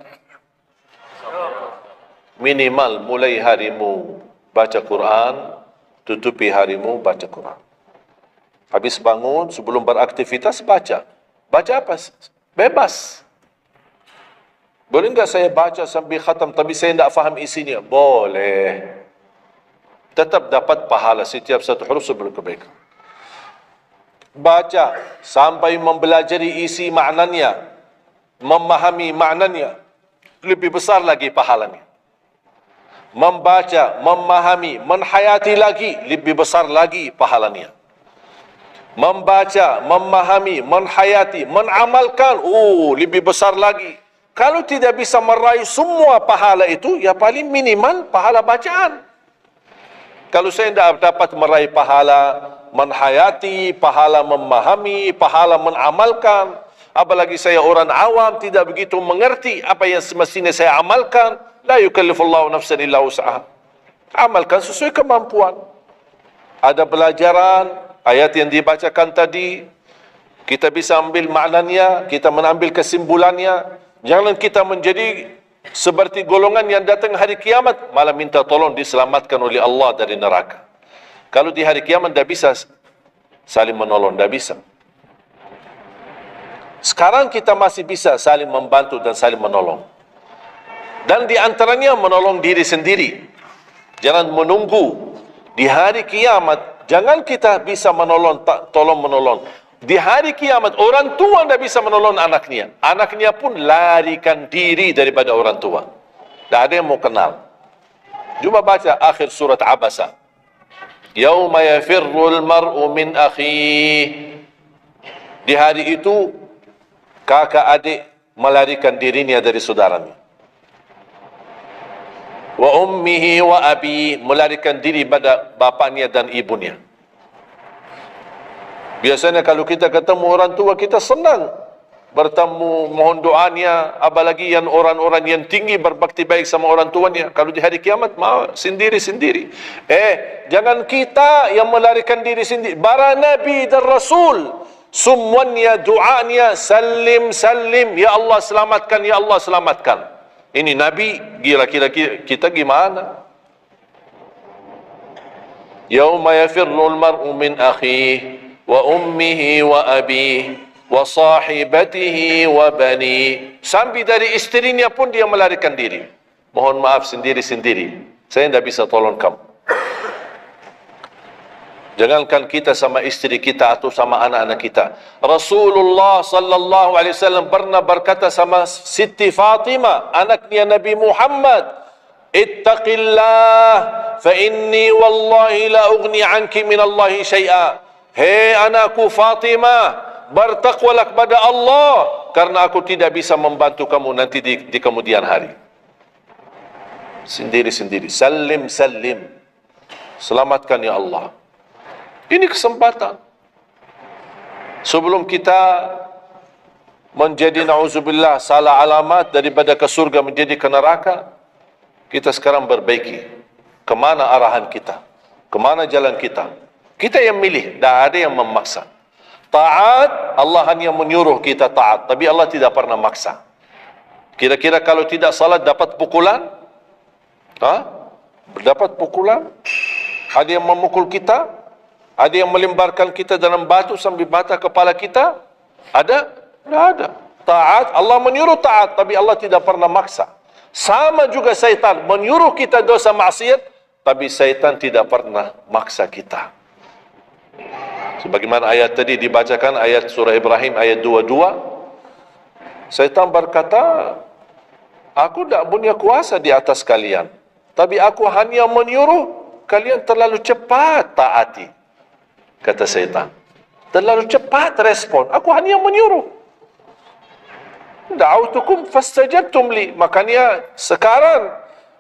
Minimal mulai harimu baca Quran, tutupi harimu baca Quran. Habis bangun, sebelum beraktivitas baca. Baca apa? Bebas. Boleh enggak saya baca sambil khatam tapi saya tidak faham isinya? Boleh. Tetap dapat pahala setiap satu huruf 10 kebaikan. Baca sampai mempelajari isi maknanya, memahami maknanya, lebih besar lagi pahalanya. Membaca, memahami, menhayati lagi, lebih besar lagi pahalanya. Membaca, memahami, menhayati, menamalkan, lebih besar lagi. Kalau tidak bisa meraih semua pahala itu, ya paling minimal pahala bacaan. Kalau saya tidak dapat meraih pahala menhayati, pahala memahami, pahala mengamalkan, apalagi saya orang awam tidak begitu mengerti apa yang semestinya saya amalkan, la yukallifullahu nafsan illa wus'aha. Amalkan sesuai kemampuan. Ada pelajaran ayat yang dibacakan tadi, kita bisa ambil maknanya, kita mengambil kesimpulannya. Jangan kita menjadi seperti golongan yang datang hari kiamat malah minta tolong diselamatkan oleh Allah dari neraka. Kalau di hari kiamat tidak bisa saling menolong, tidak bisa. Sekarang kita masih bisa saling membantu dan saling menolong. Dan di antaranya menolong diri sendiri. Jangan menunggu di hari kiamat. Jangan kita bisa menolong, tolong menolong. Di hari kiamat orang tua tidak bisa menolong anaknya. Anaknya pun larikan diri daripada orang tua. Tidak ada yang mau kenal. Cuba baca akhir surat Abasa. Yauma yafirrul mar'u min akhih. Di hari itu kakak adik melarikan dirinya dari saudaranya. Wa ummihi wa abi, melarikan diri pada bapaknya dan ibunya. Biasanya kalau kita ketemu orang tua, kita senang bertemu, mohon doanya, apalagi yang orang-orang yang tinggi berbakti baik sama orang tuanya. Kalau di hari kiamat mau sendiri-sendiri. Jangan kita yang melarikan diri sendiri. Para nabi dan rasul semuanya doanya salim salim, ya Allah selamatkan, ya Allah selamatkan. Ini nabi, kira-kira kita gimana? Yauma yafirrul mar'u min akhihi wa ummihi wa abihi wa sahibatihi wa bani. Sampai dari istrinya pun dia melarikan diri. Mohon maaf sendiri-sendiri. Saya tidak bisa tolong kamu. Jangankan kita sama istri kita atau sama anak-anak kita. Rasulullah sallallahu alaihi wasallam pernah berkata sama Siti Fatimah, anaknya Nabi Muhammad, "Ittaqillah fa inni wallahi la ughni anki min Allahi syai'a." Hei anakku Fatimah, bertakwalah kepada Allah, karena aku tidak bisa membantu kamu nanti di kemudian hari. Sendiri-sendiri. Salim, salim. Selamatkan ya Allah. Ini kesempatan. Sebelum kita menjadi na'udzubillah salah alamat daripada ke surga menjadi ke neraka, kita sekarang perbaiki. Kemana arahan kita? Kemana jalan kita? Kita yang milih, tidak ada yang memaksa. Taat, Allah hanya menyuruh kita taat, tapi Allah tidak pernah maksa. Kira-kira kalau tidak salat dapat pukulan? Dapat pukulan? Ada yang memukul kita? Ada yang melemparkan kita dalam batu sambil bata kepala kita? Ada? Tidak ada. Taat, Allah menyuruh taat, tapi Allah tidak pernah maksa. Sama juga syaitan, menyuruh kita dosa maksiat, tapi syaitan tidak pernah maksa kita. Sebagaimana ayat tadi dibacakan, ayat surah Ibrahim ayat 22, syaitan berkata, aku tidak punya kuasa di atas kalian, tapi aku hanya menyuruh kalian terlalu cepat taati. Kata syaitan, terlalu cepat respon, aku hanya menyuruh. Da'autukum fastajabtum li. Makanya sekarang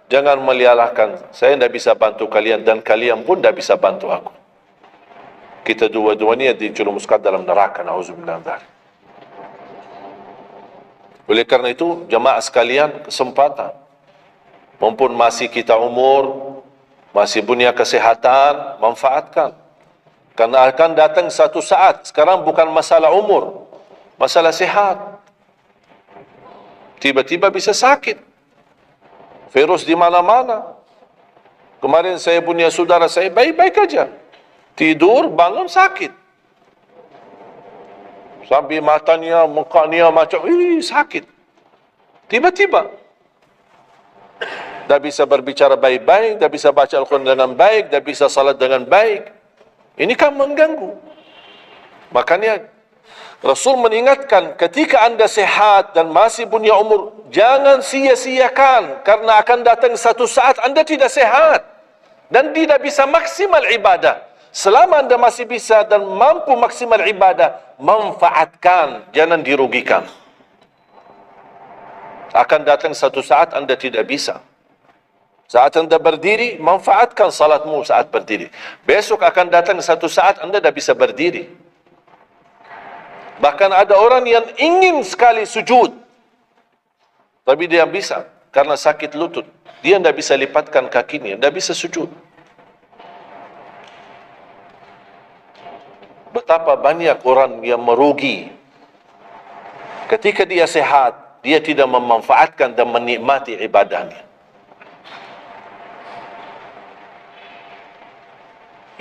jangan melialahkan, saya tidak bisa bantu kalian dan kalian pun tidak bisa bantu aku. Kita dua-duanya dijerumuskan dalam neraka, na'udzubillah min dzalik. Oleh karena itu, jemaah sekalian, kesempatan. Mumpun masih kita umur, masih punya kesehatan, manfaatkan. Karena akan datang satu saat, sekarang bukan masalah umur, masalah sehat. Tiba-tiba bisa sakit. Virus di mana-mana. Kemarin saya punya saudara saya baik-baik aja. Tidur, bangun sakit. Sampai matanya, mukanya macam, sakit. Tiba-tiba. Tak bisa berbicara baik-baik, tak bisa baca Al-Quran dengan baik, tak bisa salat dengan baik. Ini kan mengganggu. Makanya Rasul mengingatkan, ketika anda sehat dan masih punya umur, jangan sia-siakan, karena akan datang satu saat anda tidak sehat dan tidak bisa maksimal ibadah. Selama anda masih bisa dan mampu maksimal ibadah, manfaatkan, jangan dirugikan. Akan datang satu saat anda tidak bisa. Saat anda berdiri, manfaatkan salatmu saat berdiri. Besok akan datang satu saat anda dah bisa berdiri. Bahkan ada orang yang ingin sekali sujud, tapi dia bisa karena sakit lutut. Dia tidak bisa lipatkan kakinya, tidak bisa sujud. Betapa banyak orang yang merugi ketika dia sehat, dia tidak memanfaatkan dan menikmati ibadahnya.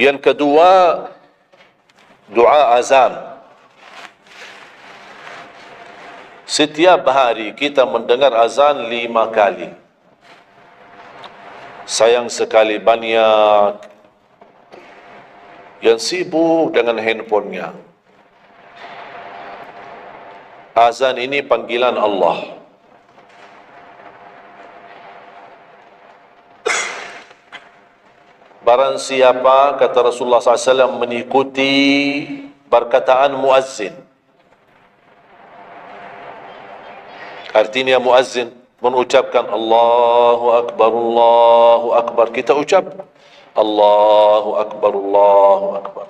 Yang kedua, doa azan. Setiap hari kita mendengar azan 5 kali. Sayang sekali banyak yang sibuk dengan handphonenya. Azan ini panggilan Allah. Barang siapa, kata Rasulullah SAW, mengikuti perkataan muazzin. Artinya muazzin mengucapkan Allahu Akbar, Allahu Akbar. Kita ucap Allahu Akbar, Allahu Akbar.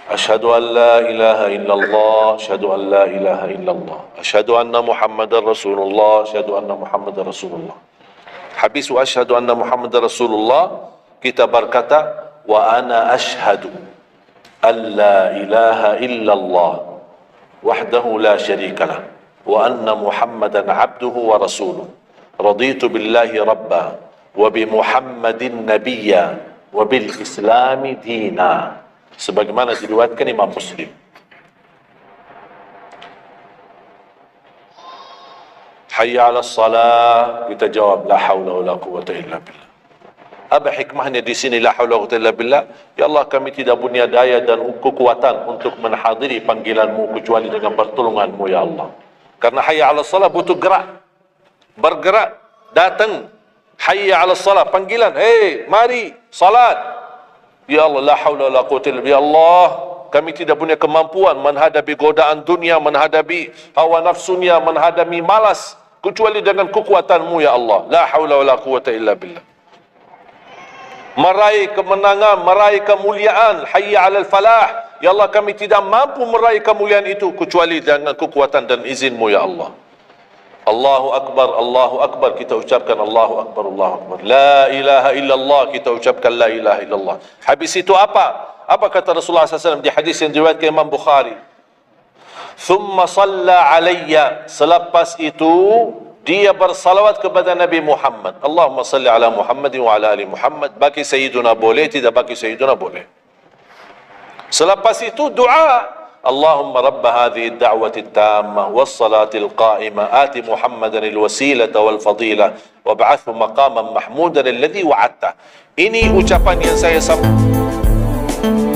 Asyhadu an la ilaha illallah, asyhadu an la ilaha illallah. Asyhadu anna Muhammadar Rasulullah, asyhadu anna Muhammadar Rasulullah. Habis wa asyhadu anna Muhammadar Rasulullah, kita berkata wa ana ashhadu an la ilaha illallah wahdahu la syarikalah wa anna Muhammadan abduhu wa rasuluh. Raditu billahi rabba wa bi Muhammadin nabiyya wa bil islami dina. Sebagaimana diriwayatkan Imam Muslim. Hayya 'alas salah, kita jawab la haula wala quwwata illa billah. Apa hikmahnya di sini la haula wala quwwata illa billah? Ya Allah, kami tidak punya daya dan kekuatan untuk menghadiri panggilan-Mu kecuali dengan pertolongan-Mu ya Allah. Karena hayya 'alas salah butuh gerak. Bergerak, datang. Hayya 'alas salah, panggilan, hey, mari salat. Ya Allah, la haula wala quwwata illa billah. Ya Allah, kami tidak punya kemampuan menghadapi godaan dunia, menghadapi hawa nafsunya, menghadapi malas kecuali dengan kekuatan-Mu ya Allah. La haula wala quwwata illa billah. Meraih kemenangan, meraih kemuliaan, hayya 'alal falah. Ya Allah, kami tidak mampu meraih kemuliaan itu kecuali dengan kekuatan dan izin-Mu ya Allah. Allahu Akbar, Allahu Akbar, kita ucapkan Allahu Akbar, Allahu Akbar. La ilaha illallah, kita ucapkan la ilaha illallah. Habis itu apa? Apa kata Rasulullah SAW di hadis yang diriwayatkan Imam Bukhari? Thumma salla alayya. Selepas itu dia bersalawat kepada Nabi Muhammad. Allahumma salli ala Muhammad wa ala ali Muhammad. Bagi Sayyiduna boleh, tidak bagi Sayyiduna boleh. Selepas itu doa. Allahumma rabb hadhihi ad-da'wati at-tammah was-salati al-qa'imah ati Muhammadan al-wasilata wal-fadilah wab'athhu maqaman mahmudan alladhi wa'adta. Ini ucapan yang saya sampaikan.